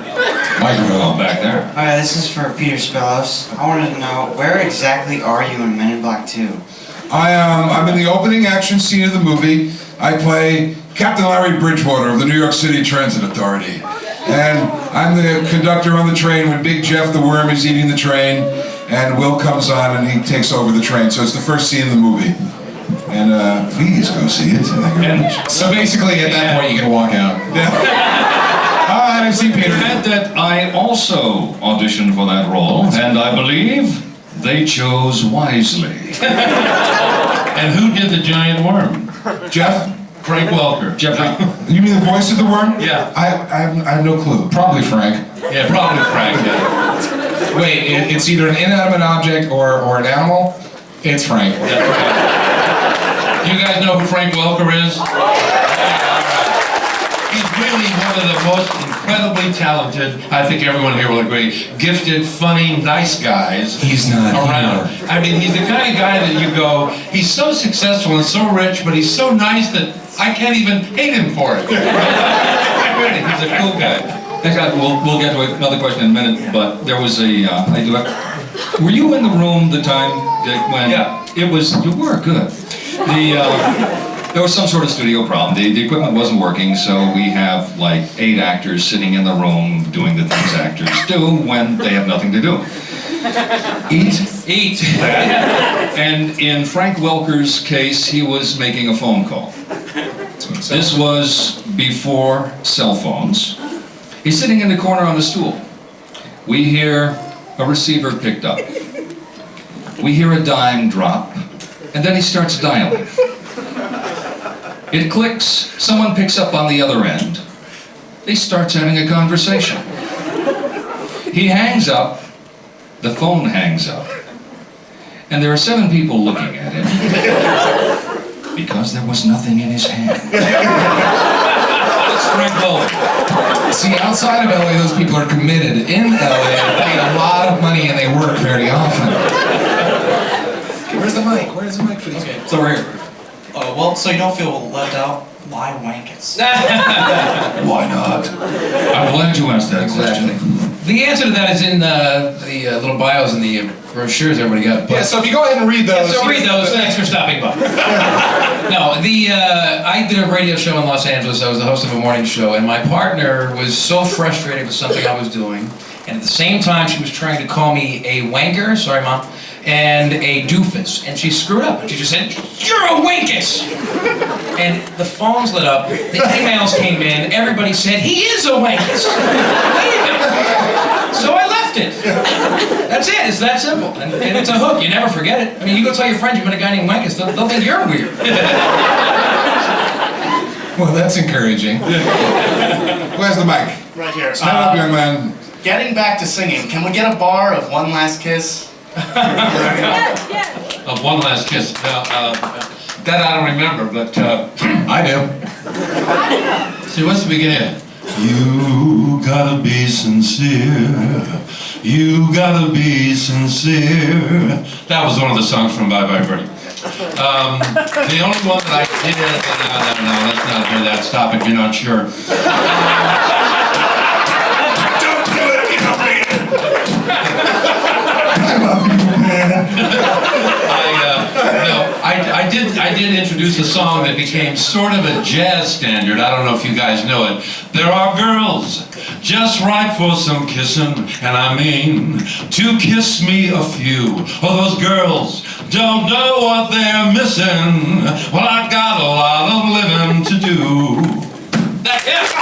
Microphone back there. Alright, this is for Peter Spellos. I wanted to know, where exactly are you in Men in Black 2? I'm in the opening action scene of the movie. I play Captain Larry Bridgewater of the New York City Transit Authority. And I'm the conductor on the train when Big Jeff the Worm is eating the train, and Will comes on and he takes over the train. So it's the first scene of the movie. And please go see it. Thank you very much. So basically at that point you can walk out. Alright, I've seen Peter. And that I also auditioned for that role, and I believe they chose wisely. And who did the giant worm? Jeff? Frank Welker. Jeff. You mean the voice of the worm? Yeah. I have no clue. Probably Frank. Yeah, probably Frank. Yeah. Wait, it's either an inanimate object or an animal? It's Frank. You guys know who Frank Welker is? He's really one of the most incredibly talented, I think everyone here will agree, gifted, funny, nice guys He's not around. I mean, he's the kind of guy that you go, he's so successful and so rich, but he's so nice that I can't even hate him for it. Really, he's a cool guy. We'll get to another question in a minute, but there was were you in the room the time, Dick, when it was, you were good. There was some sort of studio problem. The equipment wasn't working, so we have like 8 actors sitting in the room doing the things actors do when they have nothing to do. Eat. And in Frank Welker's case, he was making a phone call. This was before cell phones. He's sitting in the corner on the stool. We hear a receiver picked up. We hear a dime drop, and then he starts dialing. It clicks, someone picks up on the other end. He starts having a conversation. He hangs up, the phone hangs up, and there are 7 people looking at him because there was nothing in his hand. See, outside of LA, those people are committed. In LA, they pay a lot of money and they work very often. Where's the mic? Where's the mic for these guys? It's over here. Well, so you don't feel left out, why Wankus? Why not? I'm glad you asked that question. The answer to that is in the little bios and the brochures everybody got. Yeah, so if you go ahead and read those. Yeah, so read those. Thanks for stopping by. No, I did a radio show in Los Angeles. I was the host of a morning show, and my partner was so frustrated with something I was doing, and at the same time she was trying to call me a wanker, sorry Mom, and a doofus, and she screwed up. And she just said, "You're a Wankus!" And the phones lit up, the emails came in, everybody said, "He is a Wankus!" So I left it. That's it, it's that simple. And it's a hook, you never forget it. I mean, you go tell your friends you've met a guy named Wankus, they'll think you're weird. Well, that's encouraging. Where's the mic? Right here. Stand up, young man. Getting back to singing, can we get a bar of One Last Kiss? Of One Last Kiss. That I don't remember, but I do. See, what's the beginning? You gotta be sincere. You gotta be sincere. That was one of the songs from Bye Bye Birdie. The only one that I did, no, let's not do that. Stop if you're not sure. Don't do it, you know me. I love you, man. I did introduce a song that became sort of a jazz standard. I don't know if you guys know it. There are girls just right for some kissing, and I mean to kiss me a few. Oh, those girls don't know what they're missing. Well, I got a lot of living to do. That's it.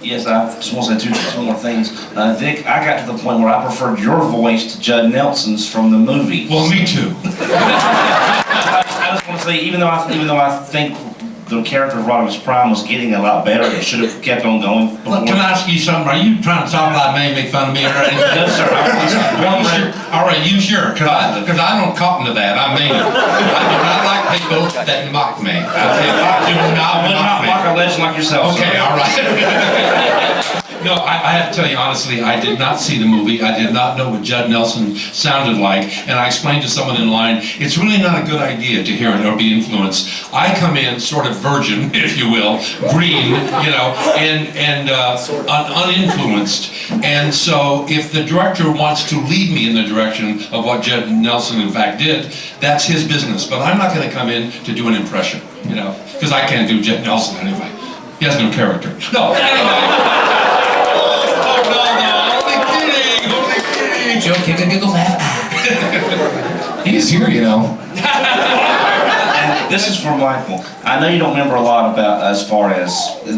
Yes, I just want to say two more things. Dick, I got to the point where I preferred your voice to Judd Nelson's from the movie. Well, me too. I just want to say, even though I think the character of Rodimus Prime was getting a lot better, it should have kept on going. Look, can I ask you something? Are you trying to talk about me, make fun of me, or anything? No, sir. All right, you sure? Because I don't cotton to that. I mean, I do not like people that mock me. I do not mock a legend like yourself. Okay, all right. No, I have to tell you honestly, I did not see the movie. I did not know what Judd Nelson sounded like, and I explained to someone in line, it's really not a good idea to hear it or be influenced. I come in sort of virgin, if you will, green, you know, and uninfluenced. And so if the director wants to lead me in the direction of what Judd Nelson in fact did, that's his business. But I'm not going to come in to do an impression, you know, because I can't do Judd Nelson anyway. He has no character. No, anyway. Joe, kick a giggle, laugh. He's here, you know. And this is for Michael. I know you don't remember a lot about as far as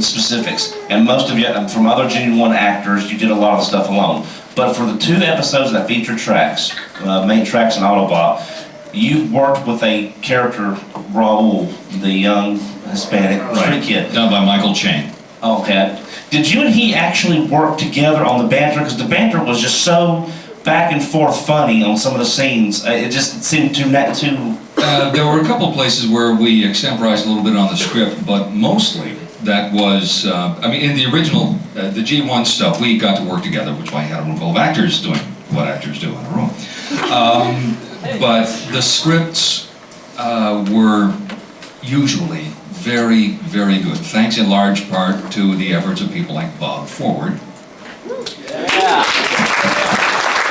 specifics, and most of you, from other Genuine One actors, you did a lot of the stuff alone. But for the 2 episodes that featured tracks, main tracks and Autobot, you worked with a character, Raul, the young Hispanic street kid. Done by Michael Chain. Okay. Did you and he actually work together on the banter? Because the banter was just so back and forth funny on some of the scenes. It just seemed too... There were a couple of places where we extemporized a little bit on the script, but mostly that was... I mean, in the original, the G1 stuff, we got to work together, which I had a room full of actors doing what actors do in a room. But the scripts were usually very, very good, thanks in large part to the efforts of people like Bob Forward.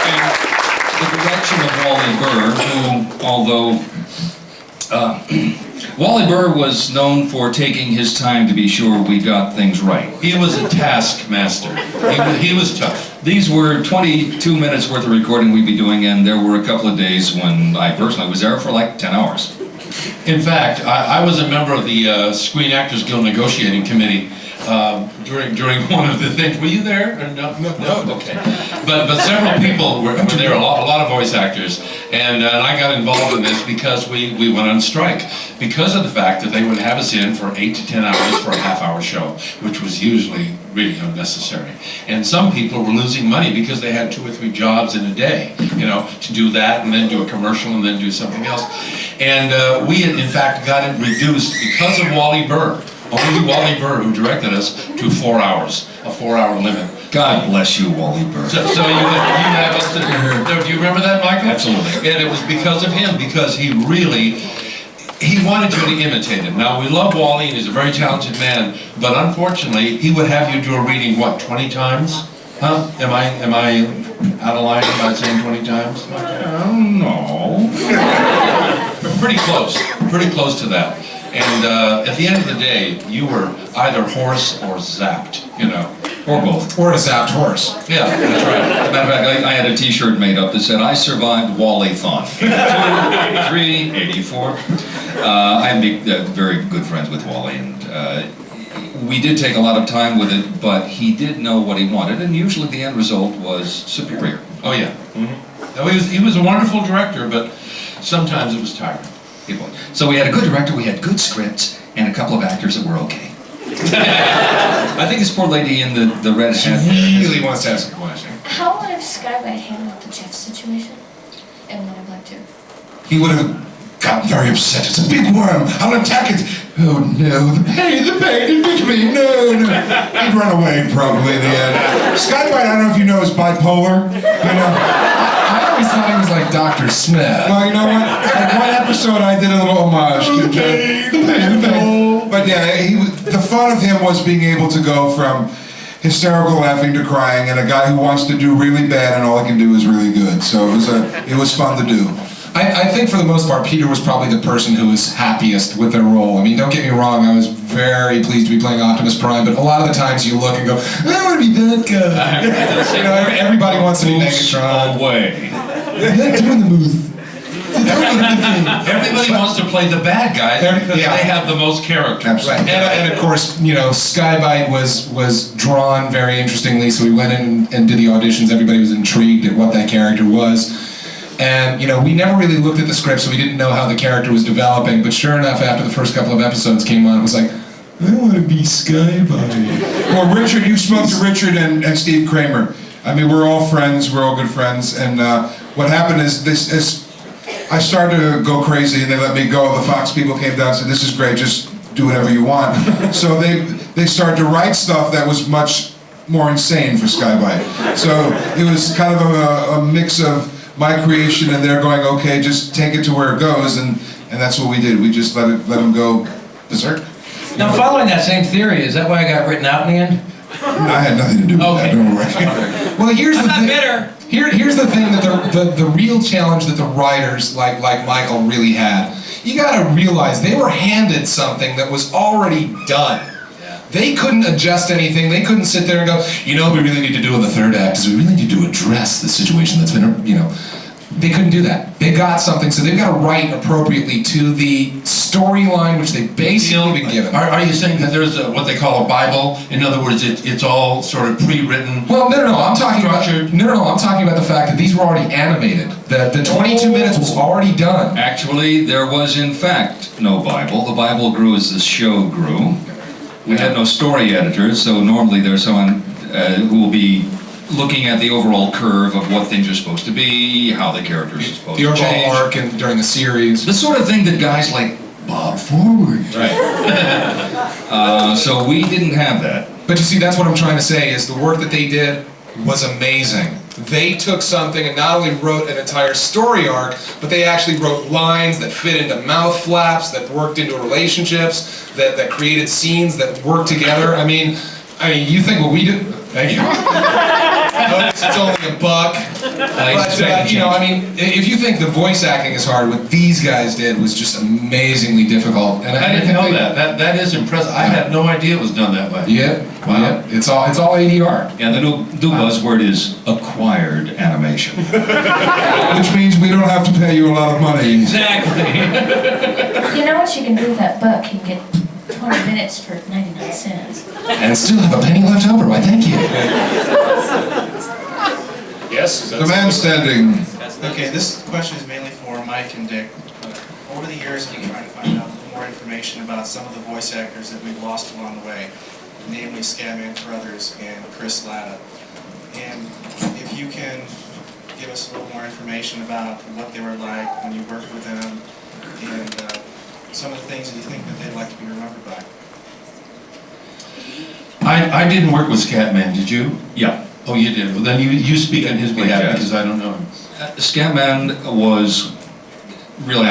And the direction of Wally Burr, who, although Wally Burr was known for taking his time to be sure we got things right. He was a taskmaster. He was tough. These were 22 minutes worth of recording we'd be doing, and there were a couple of days when I personally was there for like 10 hours. In fact, I was a member of the Screen Actors Guild negotiating committee during one of the things. Were you there? Or no, okay. But several people were there. A lot of voice actors, and I got involved in this because we went on strike because of the fact that they would have us in for 8 to 10 hours for a half-hour show, which was usually really unnecessary. And some people were losing money because they had 2 or 3 jobs in a day, you know, to do that and then do a commercial and then do something else. And we had, in fact, got it reduced because of Wally Burr. Only Wally Burr who directed us to 4 hours, a 4-hour limit. God bless you, Wally Burr. So you have us to, do you remember that, Michael? Absolutely. And it was because of him, because he wanted you to imitate him. Now, we love Wally, and he's a very talented man, but unfortunately, he would have you do a reading, what, 20 times? Huh? Am I out of line by saying 20 times? No. Pretty close to that. And at the end of the day, you were either hoarse or zapped, you know. Or both. Or a zapped horse. Yeah, that's right. Matter of fact, I had a t-shirt made up that said, I survived Wally-thon. 83, 84. I make very good friends with Wally, and we did take a lot of time with it, but he did know what he wanted, and usually the end result was superior. Oh, yeah. Mm-hmm. No, he was a wonderful director, but sometimes it was tiring. So we had a good director, we had good scripts, and a couple of actors that were okay. I think this poor lady in the red hat really wants to ask a question. How would have Sky-Byte handled the Jeff situation in Men in Black 2? He would have gotten very upset. It's a big worm. I'll attack it. Oh no, the pain in between. No. He'd run away probably in the end. Sky-Byte, I don't know if you know, is bipolar. You know. I always thought he was like Dr. Smith. Well, you know what? In one episode, I did a little homage to the pain. But yeah, the fun of him was being able to go from hysterical laughing to crying, and a guy who wants to do really bad and all he can do is really good. So it was fun to do. I think for the most part, Peter was probably the person who was happiest with their role. I mean, don't get me wrong, I was very pleased to be playing Optimus Prime, but a lot of the times you look and go, I want to be that guy. You know, everybody wants to be Megatron. Away. They're doing the move. Everybody wants to play the bad guy because they have the most character. Right. And of course, you know, Sky-Byte was drawn very interestingly, so we went in and did the auditions. Everybody was intrigued at what that character was. And, you know, we never really looked at the script, so we didn't know how the character was developing, but sure enough, after the first couple of episodes came on, it was like, I want to be Sky-Byte. Well, Richard, you spoke to Richard and Steve Kramer. I mean, we're all friends, we're all good friends, and what happened is I started to go crazy, and they let me go. The Fox people came down and said, this is great, just do whatever you want. So they started to write stuff that was much more insane for Sky-Byte. So it was kind of a mix of my creation and they're going, okay, just take it to where it goes, and that's what we did. We just let him go berserk. Now, following that same theory, is that why I got written out in the end? I had nothing to do with that, don't worry. Well, here's the thing. Bitter. Here's the thing that the real challenge that the writers like Michael really had. You got to realize they were handed something that was already done. They couldn't adjust anything. They couldn't sit there and go, you know, what we really need to do in the third act is we really need to address the situation that's been, you know. They couldn't do that. They got something, so they've got to write appropriately to the storyline which they've basically been given. Are you saying that there's what they call a Bible? In other words, it's all sort of pre-written? Well, no. I'm talking about I'm talking about the fact that these were already animated. The 22 minutes was already done. Actually, there was in fact no Bible. The Bible grew as the show grew. We had no story editors, so normally there's someone who will be looking at the overall curve of what things are supposed to be, how the characters are supposed to change. The overall arc and during the series. The sort of thing that guys like Bob Forward. Right. So we didn't have that. But you see, that's what I'm trying to say, is the work that they did was amazing. They took something and not only wrote an entire story arc, but they actually wrote lines that fit into mouth flaps, that worked into relationships, that created scenes that worked together. I mean, you think what we did? Thank you. Folks, it's only $1. But, you know, I mean, if you think the voice acting is hard, what these guys did was just amazingly difficult. And I didn't know that. That is impressive. I had no idea it was done that way. Yeah. Wow. Yeah. It's all ADR. Yeah, the new buzzword is acquired animation. Which means we don't have to pay you a lot of money. Exactly. You know what you can do with that book? You can get 20 minutes for 99 cents. And still have a penny left over. Why, thank you. Yes? The man standing. Okay, this question is mainly for Mike and Dick. Over the years, I've been trying to find out more information about some of the voice actors that we've lost along the way, namely Scatman Crothers and Chris Latta. And if you can give us a little more information about what they were like when you worked with them, and some of the things that you think that they'd like to be remembered by. I didn't work with Scatman, did you? Yeah. Oh, you did. Well, then you speak on his behalf because I don't know him. Scatman was really,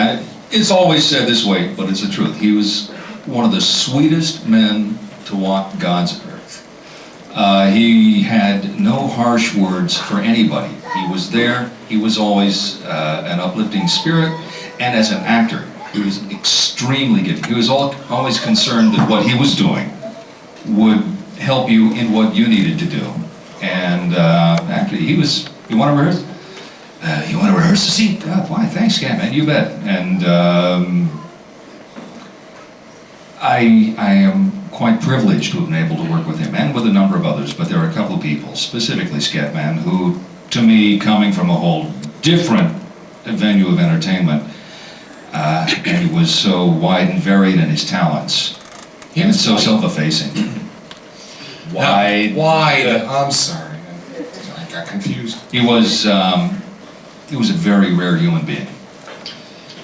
it's always said this way, but it's the truth. He was one of the sweetest men to walk God's earth. He had no harsh words for anybody. He was there. He was always an uplifting spirit. And as an actor, he was extremely gifted. He was always concerned that what he was doing would help you in what you needed to do. And actually, he was, you want to rehearse? You want to rehearse the scene? Why, thanks, Scatman, you bet. And I am quite privileged to have been able to work with him and with a number of others, but there are a couple of people, specifically Scatman, who, to me, coming from a whole different venue of entertainment, and he was so wide and varied in his talents. He was so self-effacing. Wide. I'm sorry. I got confused. He was a very rare human being.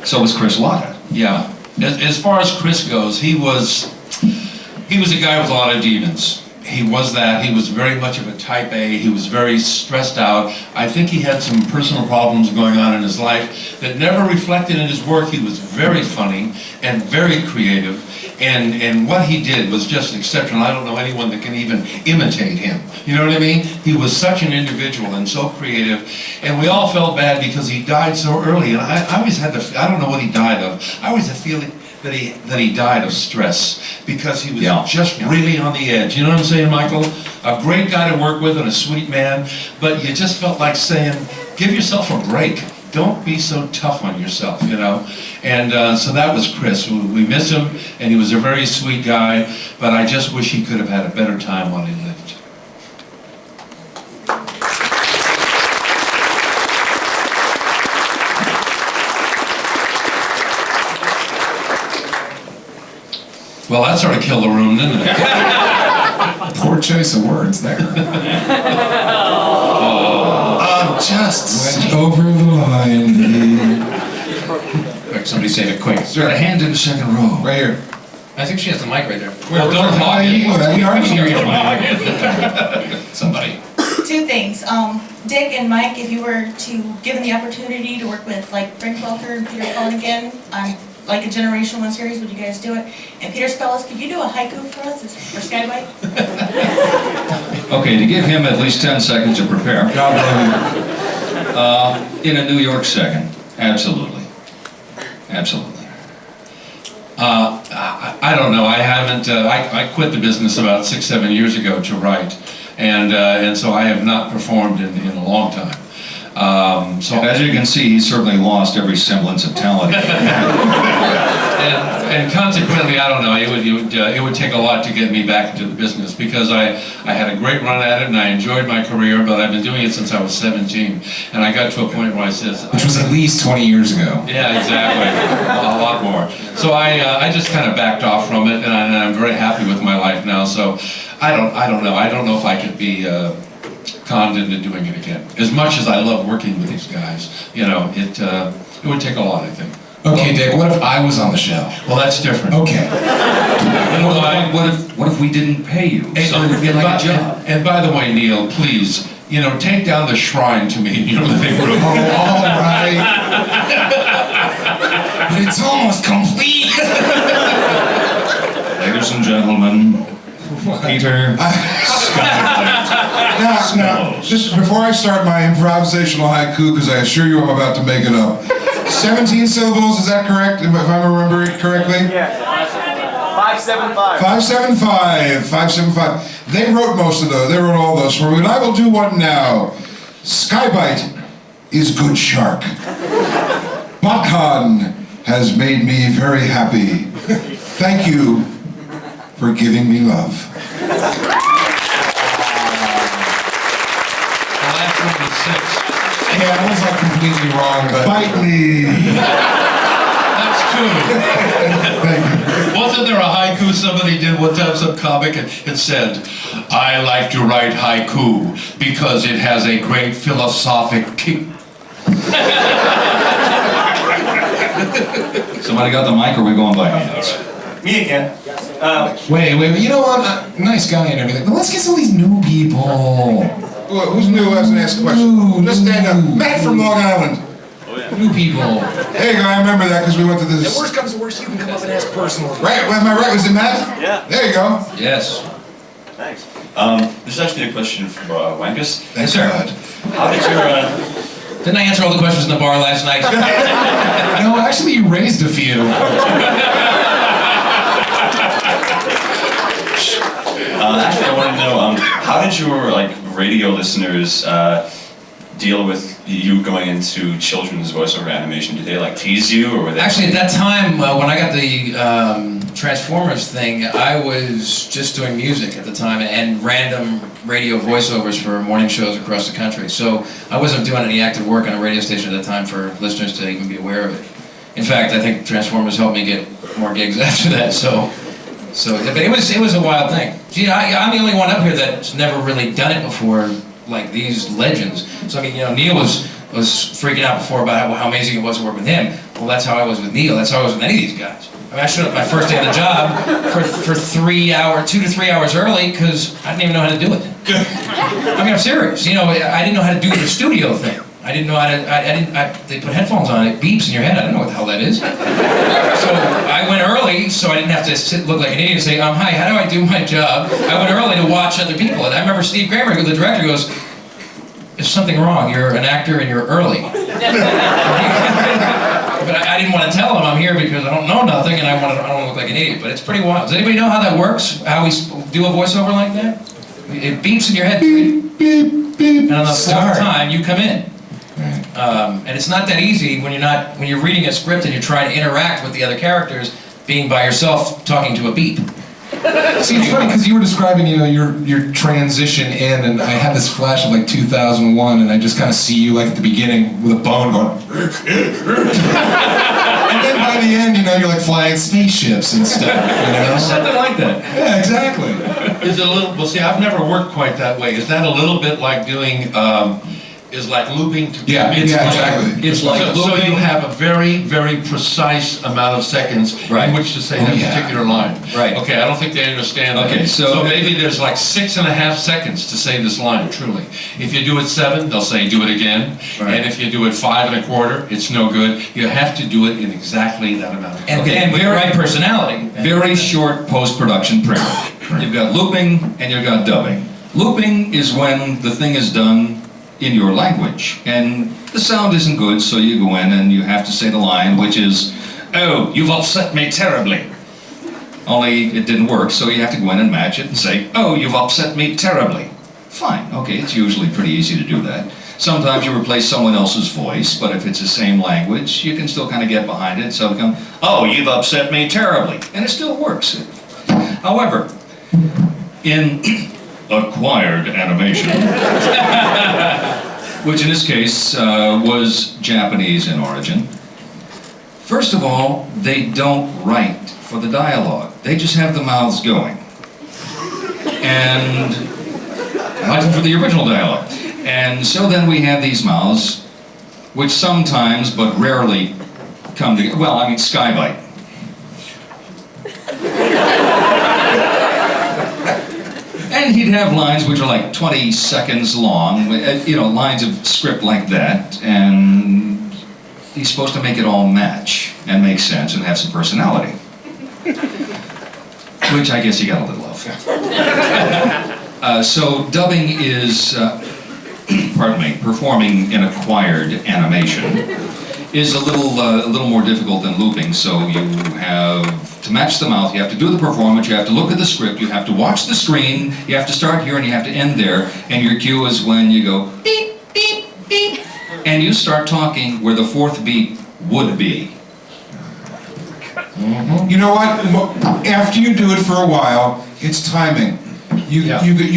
So was Chris Latta. Yeah. As far as Chris goes, he was a guy with a lot of demons. He was that. He was very much of a type A. He was very stressed out. I think he had some personal problems going on in his life that never reflected in his work. He was very funny and very creative. And what he did was just exceptional. I don't know anyone that can even imitate him. You know what I mean? He was such an individual and so creative. And we all felt bad because he died so early. And I always had the, I don't know what he died of. I always had the feeling that he died of stress because he was just really on the edge. You know what I'm saying, Michael? A great guy to work with and a sweet man, but you just felt like saying, give yourself a break. Don't be so tough on yourself, you know? And so that was Chris. We miss him, and he was a very sweet guy, but I just wish he could have had a better time while he lived. Well, that sort of killed the room, didn't it? Poor choice of words there. Just went over the line. Quick, somebody say it quick. Got a hand in the second row. Right here. I think she has the mic right there. Well, don't talk. We can hear you. Somebody. Two things. Dick and Mike, if you were to given the opportunity to work with like Frank Welker and Peter Cullen again on like a Generation 1 series, would you guys do it? And Peter Spellos, could you do a haiku for us for Sky-Byte? Okay, to give him at least 10 seconds to prepare. In a New York second, absolutely. Absolutely. I don't know. I haven't. I quit the business about 6-7 years ago to write, and so I have not performed in a long time. So as you can see, he's certainly lost every semblance of talent. and consequently, I don't know. It would take a lot to get me back into the business because I had a great run at it and I enjoyed my career, but I've been doing it since I was 17, and I got to a point where I said, which was at least 20 years ago. Yeah, exactly. A lot more. So I just kind of backed off from it, and I'm very happy with my life now. So I don't know. I don't know if I could be conned into doing it again. As much as I love working with these guys, you know, it would take a lot, I think. Okay, Dick, what if I was on the show? Well, that's different. Okay. What if we didn't pay you? So it would be like a job. And by the way, Neil, please, you know, take down the shrine to me in your living room. Oh, all right. But it's almost complete. Ladies and gentlemen, Peter Sky-Byte. now, just before I start my improvisational haiku, because I assure you I'm about to make it up. 17 syllables, is that correct? If I'm remembering correctly? Yeah. 575. 575. 575. They wrote most of those. They wrote all those for me. And I will do one now. Sky-Byte is good shark. BotCon has made me very happy. Thank you for giving me love. The last one was 6. Yeah, I was like completely wrong, but... Bite me! That's true. Wasn't there a haiku somebody did one time, some comic, and it said, I like to write haiku because it has a great philosophic kick. Somebody got the mic, or are we going by hands? Me again. Wait, you know what? Nice guy and everything, but let's get some of these new people. Who's new? Hasn't asked a question. Just stand up. Matt from Long Island. New people. Hey, guy, I remember that because we went to this. If worst comes to worst, you can come up and ask personally. Right? Am I right? Was it Matt? Yeah. There you go. Yes. Thanks. This is actually a question from Wankus. Thanks, sir. How did your Didn't I answer all the questions in the bar last night? No, actually, you raised a few. actually, I wanted to know how did your radio listeners deal with you going into children's voiceover animation? Did they tease you, or were they? Actually, at that time, when I got the Transformers thing, I was just doing music at the time and random radio voiceovers for morning shows across the country. So I wasn't doing any active work on a radio station at the time for listeners to even be aware of it. In fact, I think Transformers helped me get more gigs after that. But it was a wild thing. See, I'm the only one up here that's never really done it before, like these legends. So I mean, Neil was freaking out before about how amazing it was to work with him. Well, that's how I was with Neil. That's how I was with any of these guys. I mean, I showed up my first day on the job for 2 to 3 hours early because I didn't even know how to do it. I mean, I'm serious. I didn't know how to do the studio thing. I didn't know how to. They put headphones on. It beeps in your head. I don't know what the hell that is. So I went early, so I didn't have to look like an idiot and say, "Hi, how do I do my job?" I went early to watch other people, and I remember Steve Kramer, the director, goes, "There's something wrong. You're an actor and you're early." But I didn't want to tell him I'm here because I don't know nothing, and I don't want to look like an idiot. But it's pretty wild. Does anybody know how that works? How we do a voiceover like that? It beeps in your head. Beep, beep, beep. And on the fourth time, you come in. And it's not that easy when you're reading a script and you're trying to interact with the other characters, being by yourself talking to a beep. See, it's funny because you were describing, your transition in, and I had this flash of 2001, and I just kind of see you at the beginning with a bone going, and then by the end, you're flying spaceships and stuff. Something like that. Yeah, exactly. Is it a little? Well, see, I've never worked quite that way. Is that a little bit like doing? Is like looping to exactly. It's like looping. So you have a very, very precise amount of seconds in which to say that particular line. Right. Okay, I don't think they understand that. Okay, so maybe there's 6.5 seconds to say this line, truly. If you do it 7, they'll say do it again. Right. And if you do it 5 1/4, it's no good. You have to do it in exactly that amount of time. And with the right personality. Very short post-production primer. You've got looping and you've got dubbing. Looping is when the thing is done in your language, and the sound isn't good, so you go in and you have to say the line, which is, "Oh, you've upset me terribly." Only it didn't work, so you have to go in and match it and say, "Oh, you've upset me terribly." Fine, okay, it's usually pretty easy to do that. Sometimes you replace someone else's voice, but if it's the same language, you can still kind of get behind it, so it comes, "Oh, you've upset me terribly," and it still works. However, in acquired animation, which in this case was Japanese in origin. First of all, they don't write for the dialogue. They just have the mouths going. And like for the original dialogue. And so then we have these mouths, which sometimes, but rarely, come together. Well, I mean, Sky-Byte. And he'd have lines which are 20 seconds long, lines of script like that, and he's supposed to make it all match and make sense and have some personality. Which I guess you got a little of. So dubbing is, pardon me, performing in acquired animation is a little more difficult than looping. So you have to match the mouth, you have to do the performance, you have to look at the script, you have to watch the screen, you have to start here and you have to end there, and your cue is when you go beep, beep, beep, and you start talking where the fourth beat would be. You know what? After you do it for a while, it's timing. You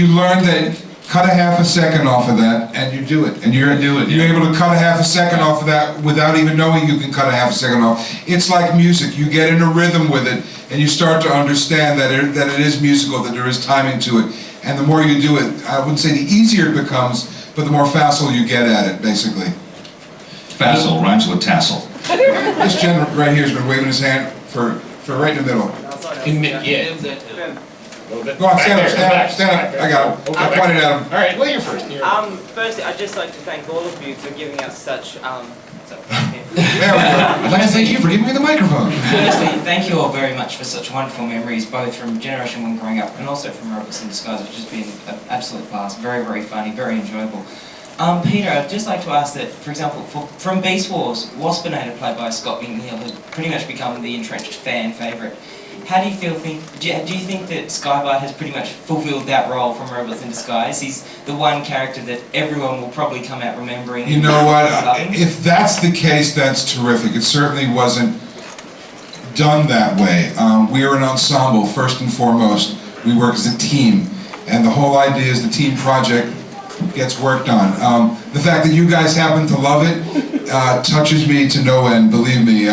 learn that cut a half a second off of that, and you do it. And you're able to cut a half a second off of that without even knowing you can cut a half a second off. It's like music. You get in a rhythm with it, and you start to understand that it is musical, that there is timing to it. And the more you do it, I wouldn't say the easier it becomes, but the more facile you get at it, basically. Facile rhymes with tassel. This gentleman right here has been waving his hand for right in the middle. Go on, stand up. I got him. I pointed at him. All right, well, you're first. Firstly, I'd just like to thank all of you for giving us such, There we go. I'd like to thank you for giving me the microphone. Firstly, thank you all very much for such wonderful memories, both from Generation 1 growing up and also from Rodimus in Disguise, which has been an absolute blast. Very, very funny, very enjoyable. Peter, I'd just like to ask that, for example, from Beast Wars, Waspinator, played by Scott McNeil, has pretty much become the entrenched fan favourite. How do you do you think that Sky-Byte has pretty much fulfilled that role from Rodimus in Disguise? He's the one character that everyone will probably come out remembering. You know what? If that's the case, that's terrific. It certainly wasn't done that way. We are an ensemble, first and foremost. We work as a team, and the whole idea is the team project gets worked on. The fact that you guys happen to love it touches me to no end, believe me.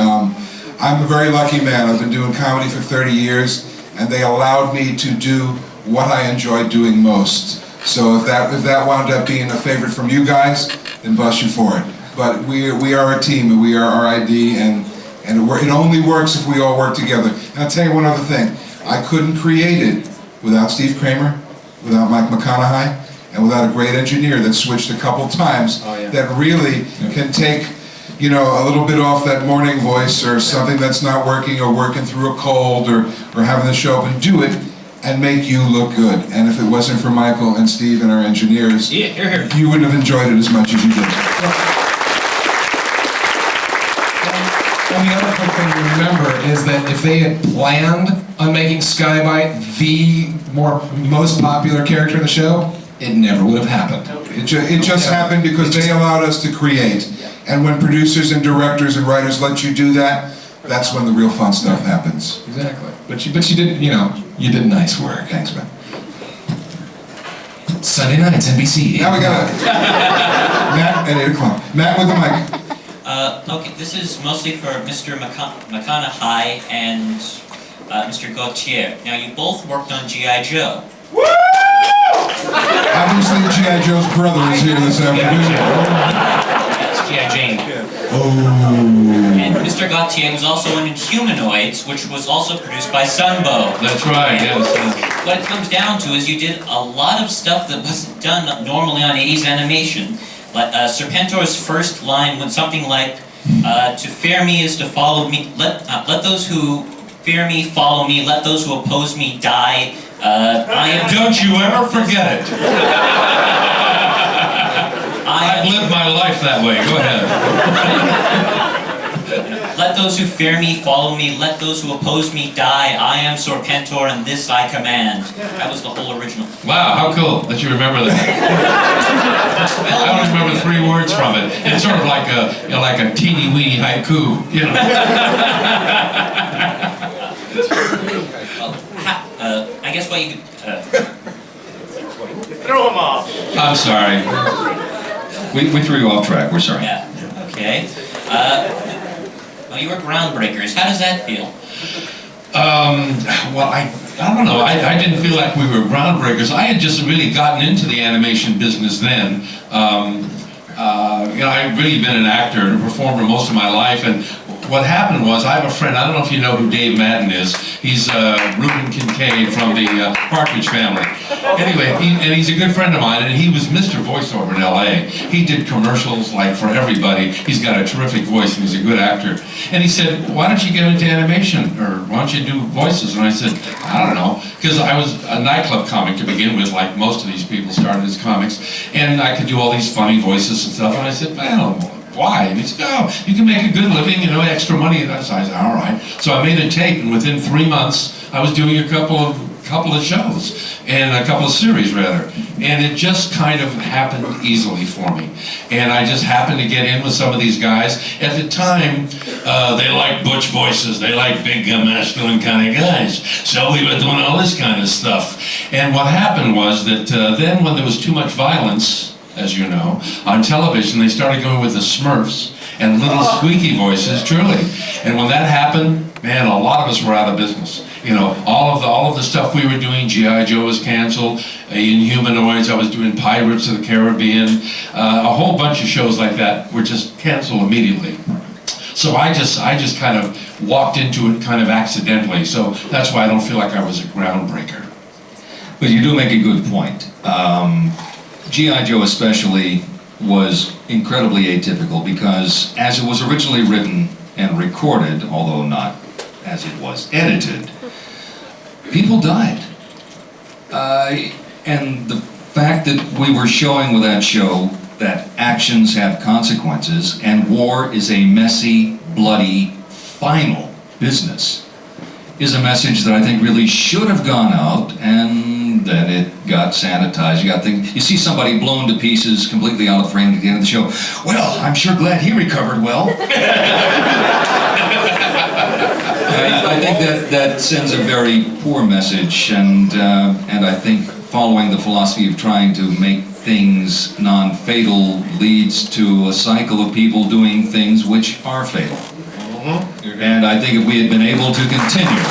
I'm a very lucky man. I've been doing comedy for 30 years, and they allowed me to do what I enjoy doing most. So if that wound up being a favorite from you guys, then bless you for it. But we are a team, and we are RID, and it only works if we all work together. And I'll tell you one other thing. I couldn't create it without Steve Kramer, without Mike McConnohie, and without a great engineer that switched a couple times that really can take, you know, a little bit off that morning voice or something that's not working or working through a cold or having the show up and do it and make you look good. And if it wasn't for Michael and Steve and our engineers, you wouldn't have enjoyed it as much as you did. And the other quick thing to remember is that if they had planned on making Sky-Byte the most popular character in the show, it never would have happened. It just happened because they allowed us to create. And when producers and directors and writers let you do that, that's when the real fun stuff happens. Exactly. But you did, you did nice work. Thanks, man. Sunday nights, NBC. Now we got Matt at 8 o'clock. Matt with the mic. Okay, this is mostly for Mr. McConnohie and Mr. Gautier. Now, you both worked on G.I. Joe. Obviously, G.I. Joe's brother is here this afternoon. That's G.I. Jane. Oh. And Mr. Gautier was also in Humanoids, which was also produced by Sunbow. That's right, yes. What it comes down to is you did a lot of stuff that wasn't done normally on 80s animation. Like Serpentor's first line went something like, to fear me is to follow me, let those who fear me follow me, let those who oppose me die. Don't you ever forget it. I've lived my life that way. Go ahead. Let those who fear me follow me, let those who oppose me die. I am Serpentor, and this I command. That was the whole original. Wow, how cool that you remember that. I don't remember 3 words from it. It's sort of like a teeny-weeny haiku, you know. I guess what you could... Throw him off. I'm sorry. We threw you off track. We're sorry. Yeah, okay. Well, you were groundbreakers. How does that feel? Well, I don't know. I didn't feel like we were groundbreakers. I had just really gotten into the animation business then. I'd really been an actor and a performer most of my life, and what happened was, I have a friend, I don't know if you know who Dave Madden is. He's Reuben Kincaid from the Partridge Family. Anyway, and he's a good friend of mine, and he was Mr. Voiceover in LA. He did commercials like for everybody. He's got a terrific voice, and he's a good actor. And he said, why don't you get into animation, or why don't you do voices? And I said, I don't know, because I was a nightclub comic to begin with, like most of these people started as comics, and I could do all these funny voices and stuff. And I said, well, why? And he said, no, you can make a good living, you know, extra money. And so I said, all right. So I made a tape, and within 3 months, I was doing a couple of shows, and a couple of series rather, and it just kind of happened easily for me. And I just happened to get in with some of these guys. At the time, they liked butch voices, they liked big masculine kind of guys, so we were doing all this kind of stuff. And what happened was that then when there was too much violence, as you know, on television, they started going with the Smurfs and little squeaky voices, truly. And when that happened, man, a lot of us were out of business. You know, all of the stuff we were doing, G.I. Joe was canceled, Inhumanoids, I was doing Pirates of the Caribbean, a whole bunch of shows like that were just canceled immediately. So I just kind of walked into it kind of accidentally, so that's why I don't feel like I was a groundbreaker. But you do make a good point. G.I. Joe especially was incredibly atypical because as it was originally written and recorded, although not as it was edited, people died. And the fact that we were showing with that show that actions have consequences and war is a messy, bloody, final business is a message that I think really should have gone out, and then it got sanitized. You see somebody blown to pieces completely out of frame at the end of the show. Well, I'm sure glad he recovered well. I think that sends a very poor message, and I think following the philosophy of trying to make things non-fatal leads to a cycle of people doing things which are fatal. And I think if we had been able to continue,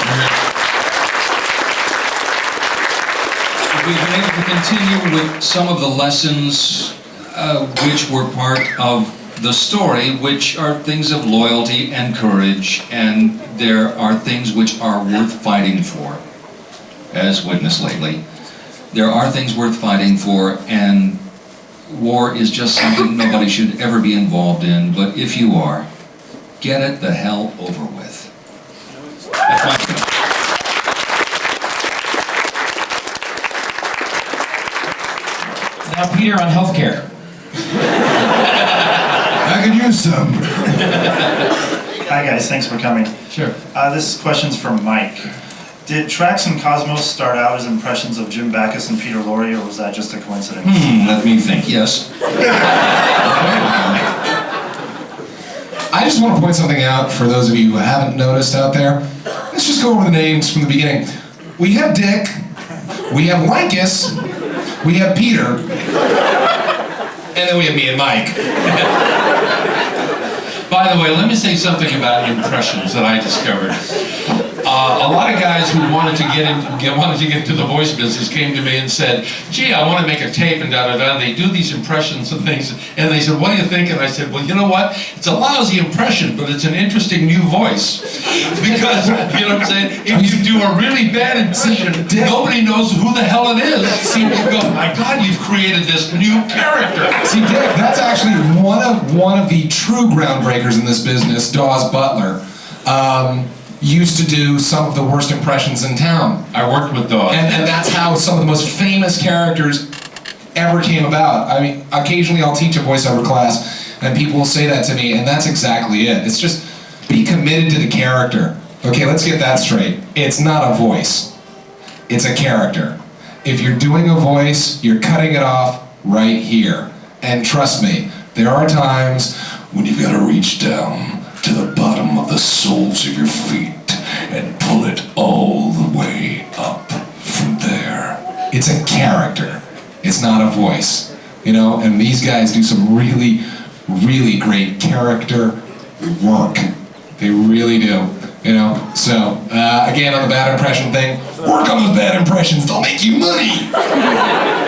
with some of the lessons which were part of the story, which are things of loyalty and courage, and there are things which are worth fighting for, as witnessed lately. There are things worth fighting for, and war is just something nobody should ever be involved in, but if you are, get it the hell over with. That's my thing. Now, Peter, on healthcare. I could use some. Hi guys, thanks for coming. Sure. This question's from Mike. Did Trax and Cosmos start out as impressions of Jim Backus and Peter Lorre, or was that just a coincidence? Let me think. Yes. I just want to point something out for those of you who haven't noticed out there. Let's just go over the names from the beginning. We have Dick, we have Wankus, we have Peter, and then we have me and Mike. By the way, let me say something about impressions that I discovered. A lot of guys who wanted to get into the voice business came to me and said, gee, I want to make a tape and da-da-da, and they do these impressions of things, and they said, what do you think? And I said, well, you know what? It's a lousy impression, but it's an interesting new voice. Because, you know what I'm saying? If you do a really bad impression, nobody knows who the hell it is. See, you go, my God, you've created this new character. See, Dick, that's actually one of the true groundbreakers in this business, Dawes Butler. Used to do some of the worst impressions in town. I worked with Dawes. And that's how some of the most famous characters ever came about. I mean, occasionally I'll teach a voiceover class and people will say that to me, and that's exactly it. It's just be committed to the character. Okay, let's get that straight. It's not a voice. It's a character. If you're doing a voice, you're cutting it off right here. And trust me, there are times when you've got to reach down to the bottom of the soles of your feet and pull it all the way up from there. It's a character. It's not a voice. You know, and these guys do some really, really great character work. They really do. You know, so again, on the bad impression thing, work on those bad impressions, they'll make you money!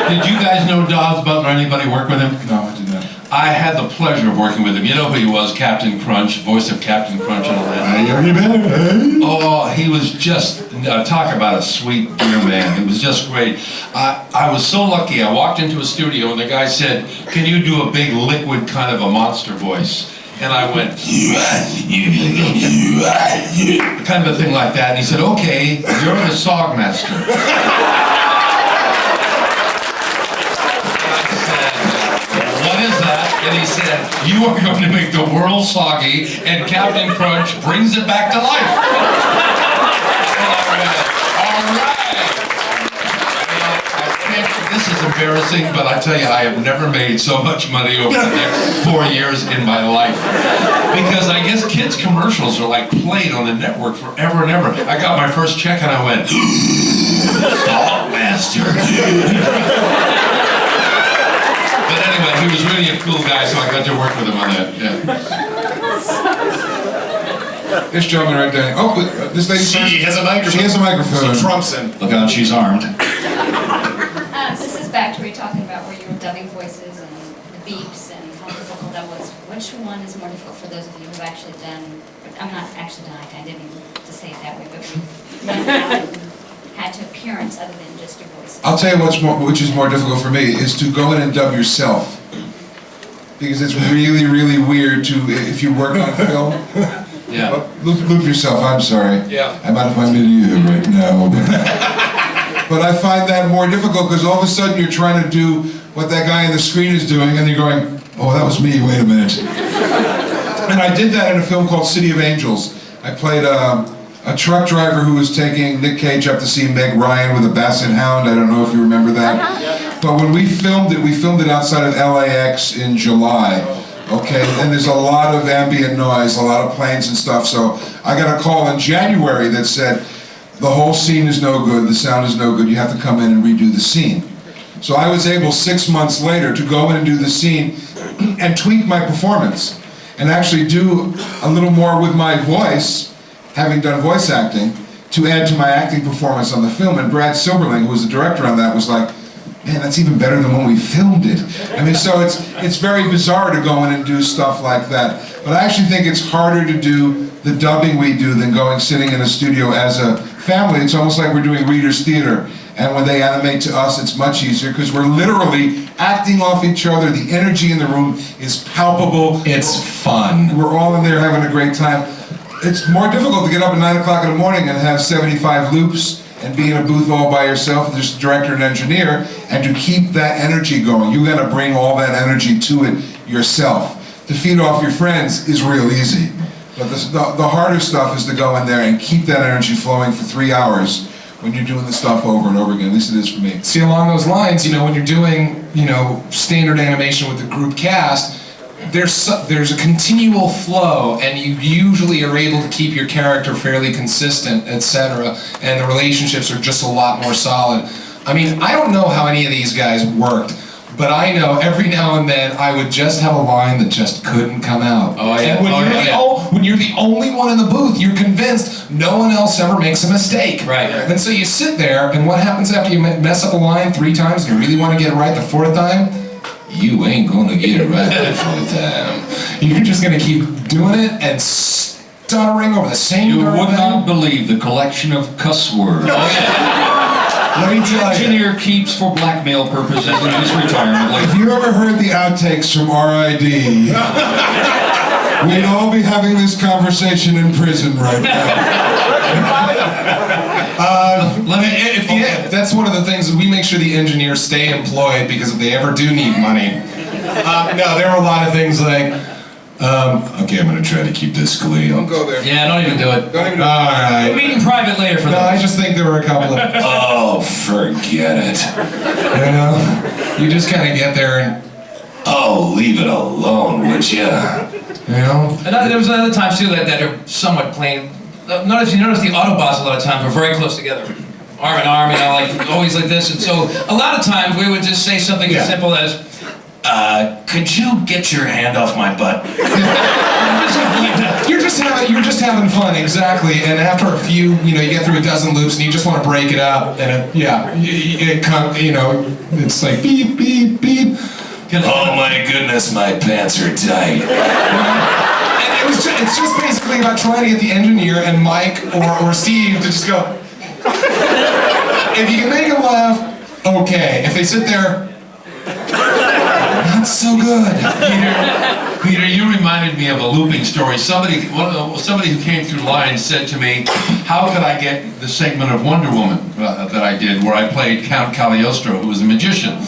Did you guys know Dawes Butler? Anybody work with him? No, I did not. I had the pleasure of working with him. You know who he was, Captain Crunch, voice of Captain Crunch and all that. Oh, he was just, talk about a sweet dear man. It was just great. I was so lucky. I walked into a studio and the guy said, "Can you do a big liquid kind of a monster voice?" And I went, kind of a thing like that. And he said, "Okay, you're the Sogmaster." And he said, "You are going to make the world soggy," and Captain Crunch brings it back to life. And I went, all right. This is embarrassing, but I tell you, I have never made so much money over the next 4 years in my life. Because I guess kids' commercials are like played on the network forever and ever. I got my first check and I went, "Sogmaster." But anyway, he was really a cool guy, so I got to work with him on that. Yeah. This gentleman right there. Oh, this lady. She has a microphone. She has a microphone. She trumps him. Look out, she's armed. This is back to where you're talking about where you were dubbing voices and the beeps and how difficult that was. Which one is more difficult for those of you who've actually done, I'm not actually done, I didn't mean to say it that way, but had to appearance other than just your voice. I'll tell you which is more difficult for me, is to go in and dub yourself. Because it's really, really weird to, if you work on film. Yeah. Loop yourself, I'm sorry. Yeah. I'm out of my milieu right now. But I find that more difficult because all of a sudden you're trying to do what that guy on the screen is doing and you're going, "Oh, that was me, wait a minute." And I did that in a film called City of Angels. I played a truck driver who was taking Nick Cage up to see Meg Ryan with a basset hound. I don't know if you remember that. But when we filmed it outside of LAX in July. Okay, and there's a lot of ambient noise, a lot of planes and stuff. So I got a call in January that said, "The whole scene is no good, the sound is no good, you have to come in and redo the scene." So I was able 6 months later to go in and do the scene and tweak my performance and actually do a little more with my voice, having done voice acting, to add to my acting performance on the film. And Brad Silberling, who was the director on that, was like, "Man, that's even better than when we filmed it." I mean, so it's very bizarre to go in and do stuff like that. But I actually think it's harder to do the dubbing we do than sitting in a studio as a family. It's almost like we're doing readers' theater. And when they animate to us, it's much easier because we're literally acting off each other. The energy in the room is palpable. It's fun. We're all in there having a great time. It's more difficult to get up at 9 o'clock in the morning and have 75 loops and be in a booth all by yourself with just a director and engineer, and to keep that energy going. You gotta bring all that energy to it yourself. To feed off your friends is real easy. But the harder stuff is to go in there and keep that energy flowing for 3 hours when you're doing the stuff over and over again. At least it is for me. See, along those lines, when you're doing, standard animation with the group cast, there's a continual flow, and you usually are able to keep your character fairly consistent, etc., and the relationships are just a lot more solid. I mean, I don't know how any of these guys worked, but I know every now and then I would just have a line that just couldn't come out. Oh yeah. And when you're the only one in the booth, you're convinced no one else ever makes a mistake. Right. And so you sit there, and what happens after you mess up a line 3 times and you really want to get it right the 4th time? You ain't gonna get it right the 4th time. You're just gonna keep doing it and stuttering over the same You darn would thing. not believe the collection of cuss words. Let me tell you. Engineer keeps for blackmail purposes in his retirement. If you ever heard the outtakes from RID, we'd all be having this conversation in prison right now. That's one of the things that we make sure the engineers stay employed, because if they ever do need money. No, there are a lot of things like, okay, I'm gonna try to keep this clean. Don't go there. Yeah, don't even do it. Don't even do it. All right. We're meeting private later for No, that. I just think there were a couple of, oh, forget it. You just kind of get there and, oh, leave it alone, would ya? And there was other times too that are somewhat plain. Notice the Autobots a lot of times were very close together, arm in arm, like always like this. And so a lot of times we would just say something as simple as, "Could you get your hand off my butt?" You're just having fun, exactly. And after a few, you get through a dozen loops, and you just want to break it up, and it's like beep, beep, beep. Oh my goodness, my pants are tight. And it's just basically about trying to get the engineer and Mike or Steve to just go. If you can make them laugh, okay. If they sit there, not so good. Peter, you reminded me of a looping story. Somebody who came through lines said to me, how could I get the segment of Wonder Woman that I did, where I played Count Cagliostro, who was a magician.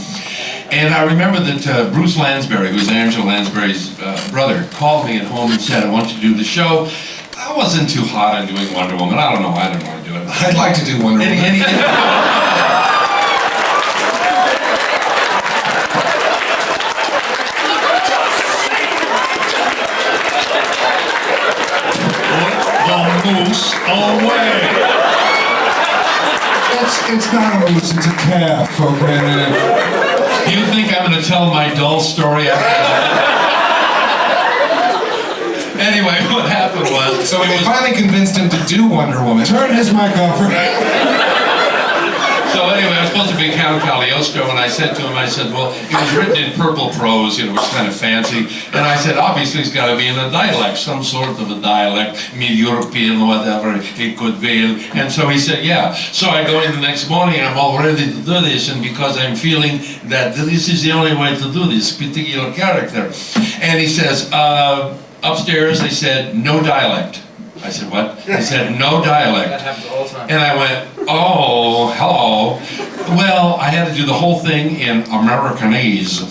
And I remember that Bruce Lansbury, who's Angela Lansbury's brother, called me at home and said, I want you to do the show. I wasn't too hot on doing Wonder Woman. I don't know, I didn't want to do it. I'd like to do Wonder Woman. Moose away. It's not a moose, it's a calf, okay? Do you think I'm going to tell my dull story after that? Anyway, what happened was... So we finally convinced him to do Wonder Woman. Turn his mic off. So anyway, I was supposed to be Count Cagliostro, and I said to him, I said, well, it was written in purple prose, you know, which is kind of fancy, and I said, obviously it's got to be in a dialect, some sort of a dialect, Mid-European, whatever it could be, and so he said, yeah. So I go in the next morning, and I'm all ready to do this, and because I'm feeling that this is the only way to do this particular character. And he says, upstairs, they said, no dialect. I said, what? He said, no dialect. That happens all the time. And I went, oh, hello. Well, I had to do the whole thing in Americanese.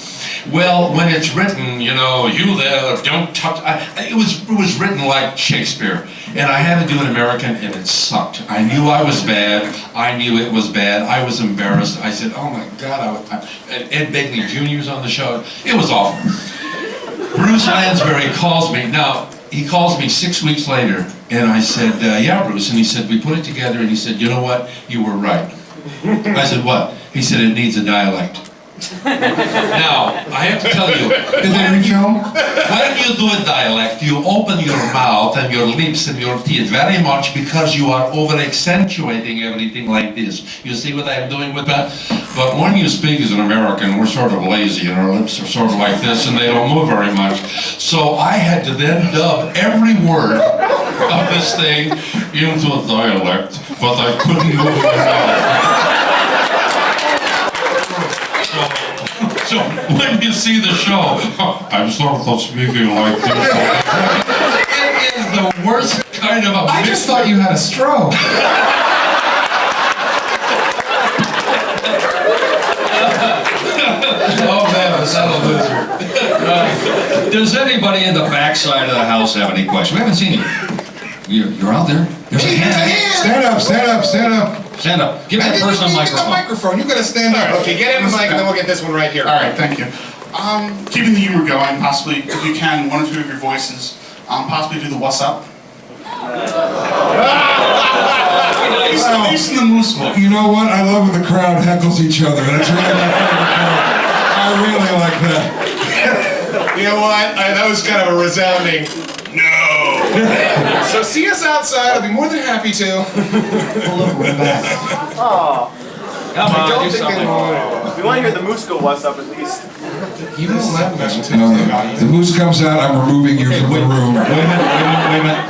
Well, when it's written, you know, you there, don't touch, it was written like Shakespeare. And I had to do an American, and it sucked. I knew I was bad. I knew it was bad. I was embarrassed. I said, oh my God. Ed Begley Jr. was on the show. It was awful. Bruce Lansbury calls me. Now, he calls me 6 weeks later, and I said, yeah, Bruce. And he said, we put it together, and he said, you know what? You were right. I said, what? He said, it needs a dialect. Now, I have to tell you, Did they refilm? when you do a dialect, you open your mouth and your lips and your teeth very much because you are over-accentuating everything like this. You see what I'm doing with that? But when you speak as an American, we're sort of lazy and our lips are sort of like this and they don't move very much. So I had to then dub every word of this thing into a dialect, but I couldn't move my mouth. So when you see the show, I'm sort of speaking like this. It is the worst kind of a I just thought you had a stroke. Oh man, is that a loser. Does anybody in the backside of the house have any questions? We haven't seen you. You're out there. There's a hand. Stand up, stand up, stand up. Stand up. Give that person a microphone. Microphone. You gotta stand up. Okay, get in the mic, and then we'll get this one right here. All right, thank you. Keeping the humor going, possibly, if you can, one or two of your voices, possibly do the what's up. At least in the moose book. You know what? I love when the crowd heckles each other. That's really my favorite part. I really like that. You know what? That was kind of a resounding no. So see us outside. I'll be more than happy to. Pull over and back. Oh. Come on, don't do think something. they want We want to hear the moose go what's up at least. You don't let me. No, the moose comes out, I'm removing you from the room. Wait a minute.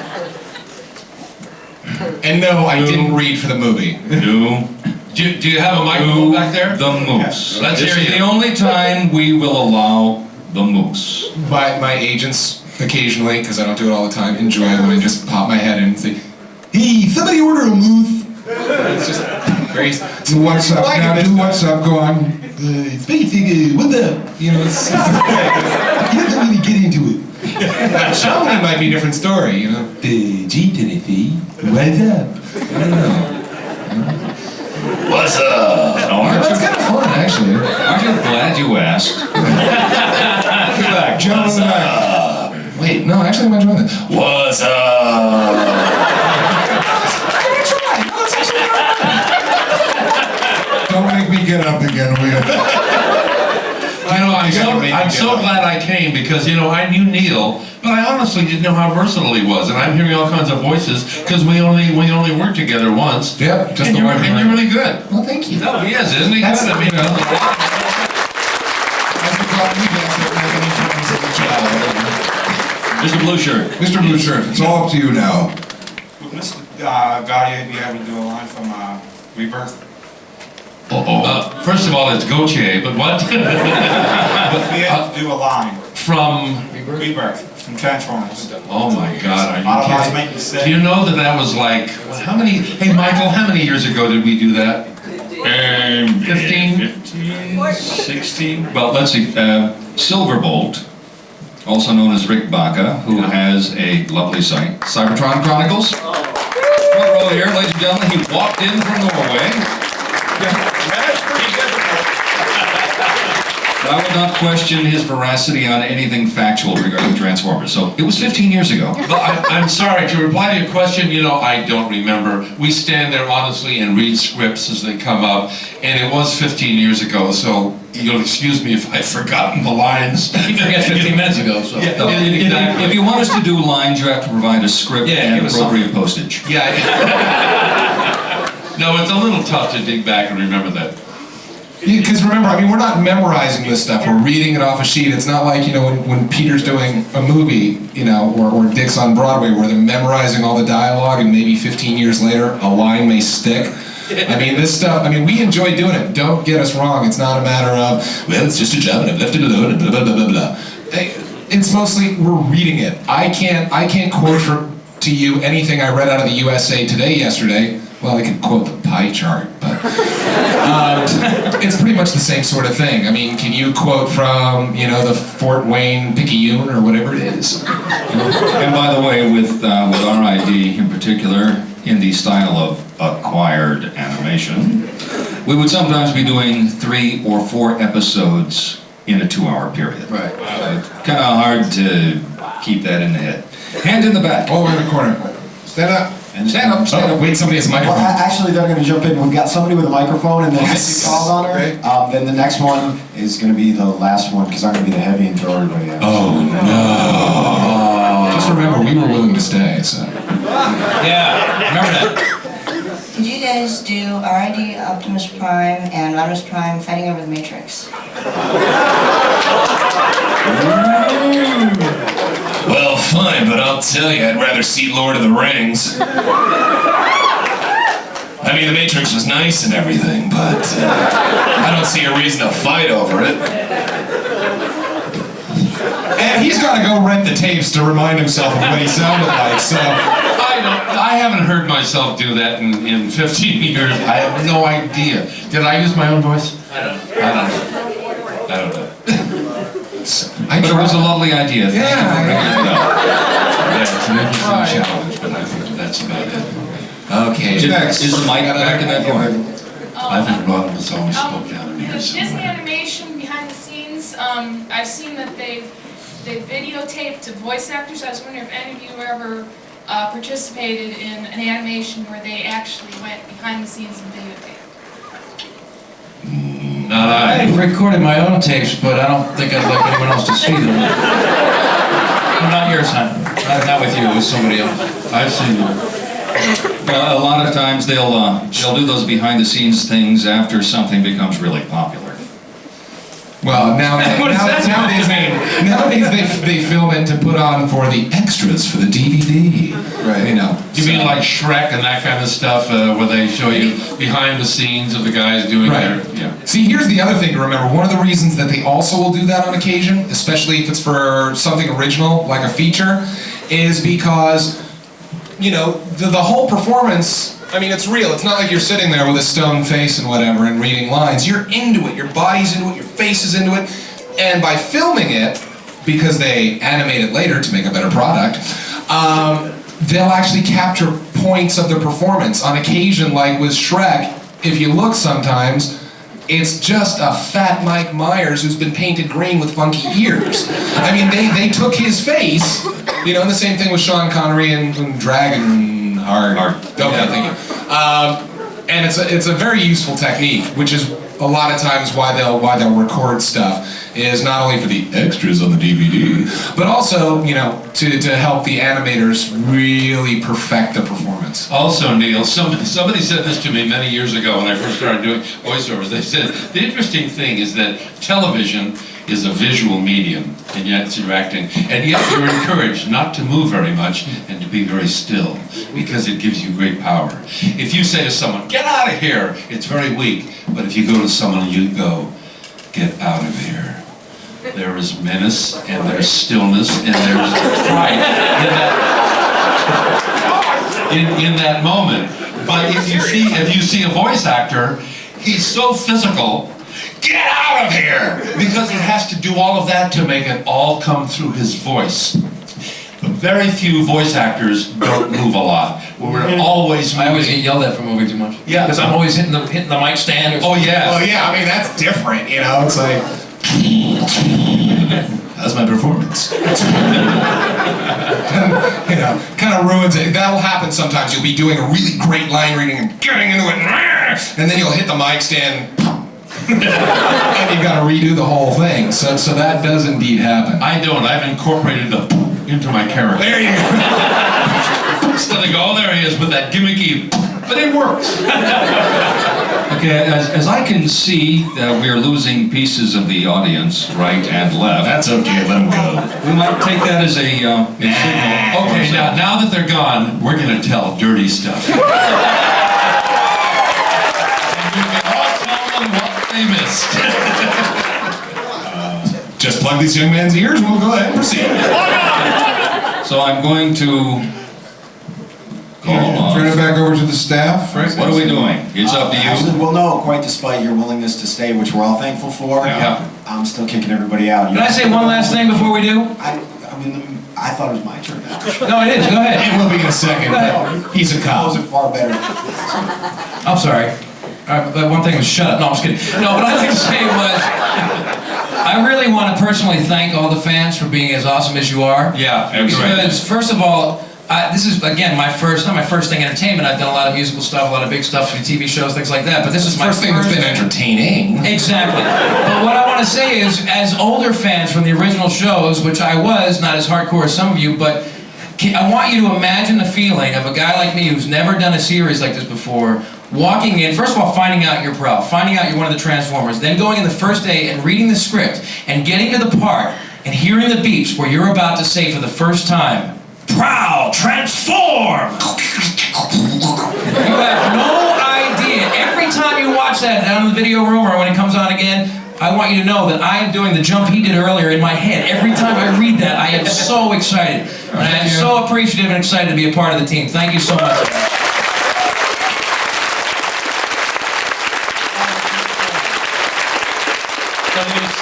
And no, I didn't read for the movie. No. Do you have a microphone back there? The moose. Let's This hear is you. the only time we will allow the moose. My agents occasionally, because I don't do it all the time, enjoy when I just pop my head in and say, "Hey, somebody order a moose." It's just very. Do what's up now? Do what's up? Go on. Spacey, what the? You know, it's, you have to really get into it. Shaolin might be a different story, you know. Gee, Timothy, what's up? I don't know. What's up? Oh, that's kind of fun, actually. Aren't you glad you asked? Get back. Jump in the back. Wait, no, actually, I'm enjoying this. What's up? Don't make me get up again, will you? You know, I'm so glad I came because, you know, I knew Neil, but I honestly didn't know how versatile he was. And I'm hearing all kinds of voices because we only worked together once. Yep, just and the one. And you're really good. Well, thank you. No, he is, isn't he? That's good? I mean, Mr. Blue Shirt. Mr. Blue Shirt, it's all up to you now. Would Mr. Gautier be able to do a line from Rebirth? First of all, it's Gautier, but what? Be able to do a line. From? Rebirth, from Transformers. Oh my God, Autobots are you make kidding? mistakes. Do you know that that was like, how many, hey Michael, how many years ago did we do that? 15? 16? Well, let's see. Silverbolt, also known as Rick Baca, who has a lovely site, Cybertron Chronicles. Front row here, ladies and gentlemen, he walked in from Norway. I would not question his veracity on anything factual regarding Transformers. So it was 15 years ago. I'm sorry, to reply to your question, you know, I don't remember. We stand there honestly and read scripts as they come up, and it was 15 years ago, so you'll excuse me if I've forgotten the lines. You forget 15 minutes ago, so. Yeah, exactly. If you want us to do lines, you have to provide a script and appropriate postage. Yeah. No, it's a little tough to dig back and remember that. Because remember, I mean, we're not memorizing this stuff. We're reading it off a sheet. It's not like, you know, when Peter's doing a movie, you know, or Dick's on Broadway, where they're memorizing all the dialogue, and maybe 15 years later, a line may stick. I mean, this stuff, I mean, we enjoy doing it. Don't get us wrong. It's not a matter of, well, it's just a job, and I've left it alone, and blah, blah, blah, blah, blah. It's mostly, we're reading it. I can't quote to you anything I read out of the USA Today yesterday. Well, I could quote the pie chart, but it's pretty much the same sort of thing. I mean, can you quote from, you know, the Fort Wayne Picayune or whatever it is? And by the way, with RID in particular, in the style of acquired animation, we would sometimes be doing 3 or 4 episodes in a 2-hour period. Right. It's kind of hard to keep that in the head. Hand in the back. All the way in the corner. Stand up. Stand up, stand up. Wait, somebody has a microphone. Well, actually, they're going to jump in. We've got somebody with a microphone, and then if you called on her, then the next one is going to be the last one, because I'm going to be the heavy and throw everybody out. Oh, no. Just remember, we were willing to stay, so. Yeah, remember that. Could you guys do RID Optimus Prime and Rodimus Prime fighting over the Matrix? Well, fine, but I'll tell you, I'd rather see Lord of the Rings. I mean, the Matrix was nice and everything, but I don't see a reason to fight over it. And he's got to go rent the tapes to remind himself of what he sounded like, so. I haven't heard myself do that in 15 years. I have no idea. Did I use my own voice? I don't know. But it was a lovely idea. Thank you for bringing it up. Yeah, it's an interesting challenge, but I think that's about it. Okay. Is the mic back in that corner? I think Rodimus always spoke down in The here. Disney animation behind the scenes, I've seen that they've videotaped voice actors. I was wondering if any of you ever participated in an animation where they actually went behind the scenes and videotaped. I recorded my own tapes, but I don't think I'd like anyone else to see them. Not yours, hon. Not with you, with somebody else. I've seen them. Well, a lot of times they'll do those behind-the-scenes things after something becomes really popular. Well, nowadays they film it to put on for the extras for the DVD. Right. You know. You mean like Shrek and that kind of stuff, where they show you behind the scenes of the guys doing their... Yeah. See, here's the other thing to remember. One of the reasons that they also will do that on occasion, especially if it's for something original, like a feature, is because, you know, the whole performance... I mean, it's real. It's not like you're sitting there with a stone face and whatever and reading lines. You're into it. Your body's into it. Your face is into it. And by filming it, because they animate it later to make a better product, they'll actually capture points of the performance. On occasion, like with Shrek, if you look sometimes, it's just a fat Mike Myers who's been painted green with funky ears. I mean, they took his face, you know, and the same thing with Sean Connery and Dragon... Okay, thank you. And it's a very useful technique, which is a lot of times why they'll record stuff, is not only for the extras on the DVD, but also, you know, to help the animators really perfect the performance. Also, Neil, somebody said this to me many years ago when I first started doing voiceovers. They said, the interesting thing is that television is a visual medium, and yet it's your acting. And yet you're encouraged not to move very much and to be very still, because it gives you great power. If you say to someone, get out of here, it's very weak. But if you go to someone and you go, get out of here, there is menace, and there's stillness, and there's pride in that moment. But if you see a voice actor, he's so physical, get out of here! Because he has to do all of that to make it all come through his voice. But very few voice actors don't move a lot. We're always moving. I always get yelled at for moving too much. Yeah. Because I'm always hitting the mic stand or something. Oh yeah. Well, yeah, I mean, that's different, you know? It's like, how's my performance? You know, kind of ruins it. That'll happen sometimes. You'll be doing a really great line reading and getting into it, and then you'll hit the mic stand, and you got to redo the whole thing. So that does indeed happen. I don't. I've incorporated the into my character. There you go. Instead of go, oh, there he is with that gimmicky, but it works. Okay, as I can see, we're losing pieces of the audience, right and left. That's okay, let them go. We might take that as a signal. Okay, now that they're gone, we're going to tell dirty stuff. And we can all tell them what they missed. Just plug these young men's ears, we'll go ahead and proceed. So I'm going to Turn it back over to the staff. What are we doing? It's up to you. Actually, well, no, quite despite your willingness to stay, which we're all thankful for, I'm still kicking everybody out. Can I say one last thing before we do? I mean, I thought it was my turn now. No, it is. Go ahead. It will be in a second. He's a cop. It far better. I'm sorry. All right, but one thing was shut up. No, I'm just kidding. No, what I was going to say was, I really want to personally thank all the fans for being as awesome as you are. Yeah, because first of all, this is again not my first thing entertainment. I've done a lot of musical stuff, a lot of big stuff for TV shows, things like that. But this is my first thing that's been entertaining. Exactly. But what I want to say is, as older fans from the original shows, which I was, not as hardcore as some of you, but I want you to imagine the feeling of a guy like me who's never done a series like this before, walking in, first of all, finding out you're Prowl, finding out you're one of the Transformers, then going in the first day and reading the script, and getting to the part, and hearing the beeps where you're about to say for the first time, Prowl, transform! You have no idea. Every time you watch that down in the video room or when it comes on again, I want you to know that I am doing the jump he did earlier in my head. Every time I read that, I am so excited. And I am so appreciative and excited to be a part of the team. Thank you so much.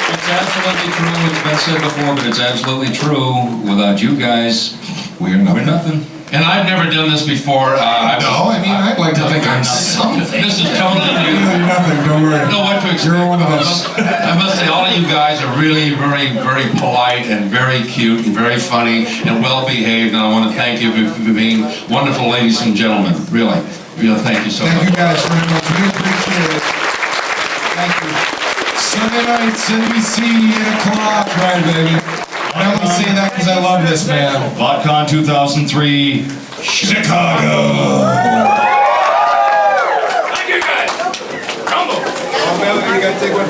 It's absolutely true. It's been said before, but it's absolutely true. Without you guys, we're nothing. And I've never done this before. No, I mean, I'd like to think I'm something. This is totally new. Nothing, don't worry. I don't know what to expect. You're one of us. I must say, all of you guys are really, very, very polite and very cute and very funny and well-behaved. And I want to thank you for being wonderful ladies and gentlemen. Really, really, thank you so much. Thank you guys very much. We appreciate it. Thank you. Sunday nights, NBC, 8 o'clock. Right, baby. I only say that because I love this man. BotCon 2003, Chicago. Thank you guys. Rumble. Oh, man, we gotta take one.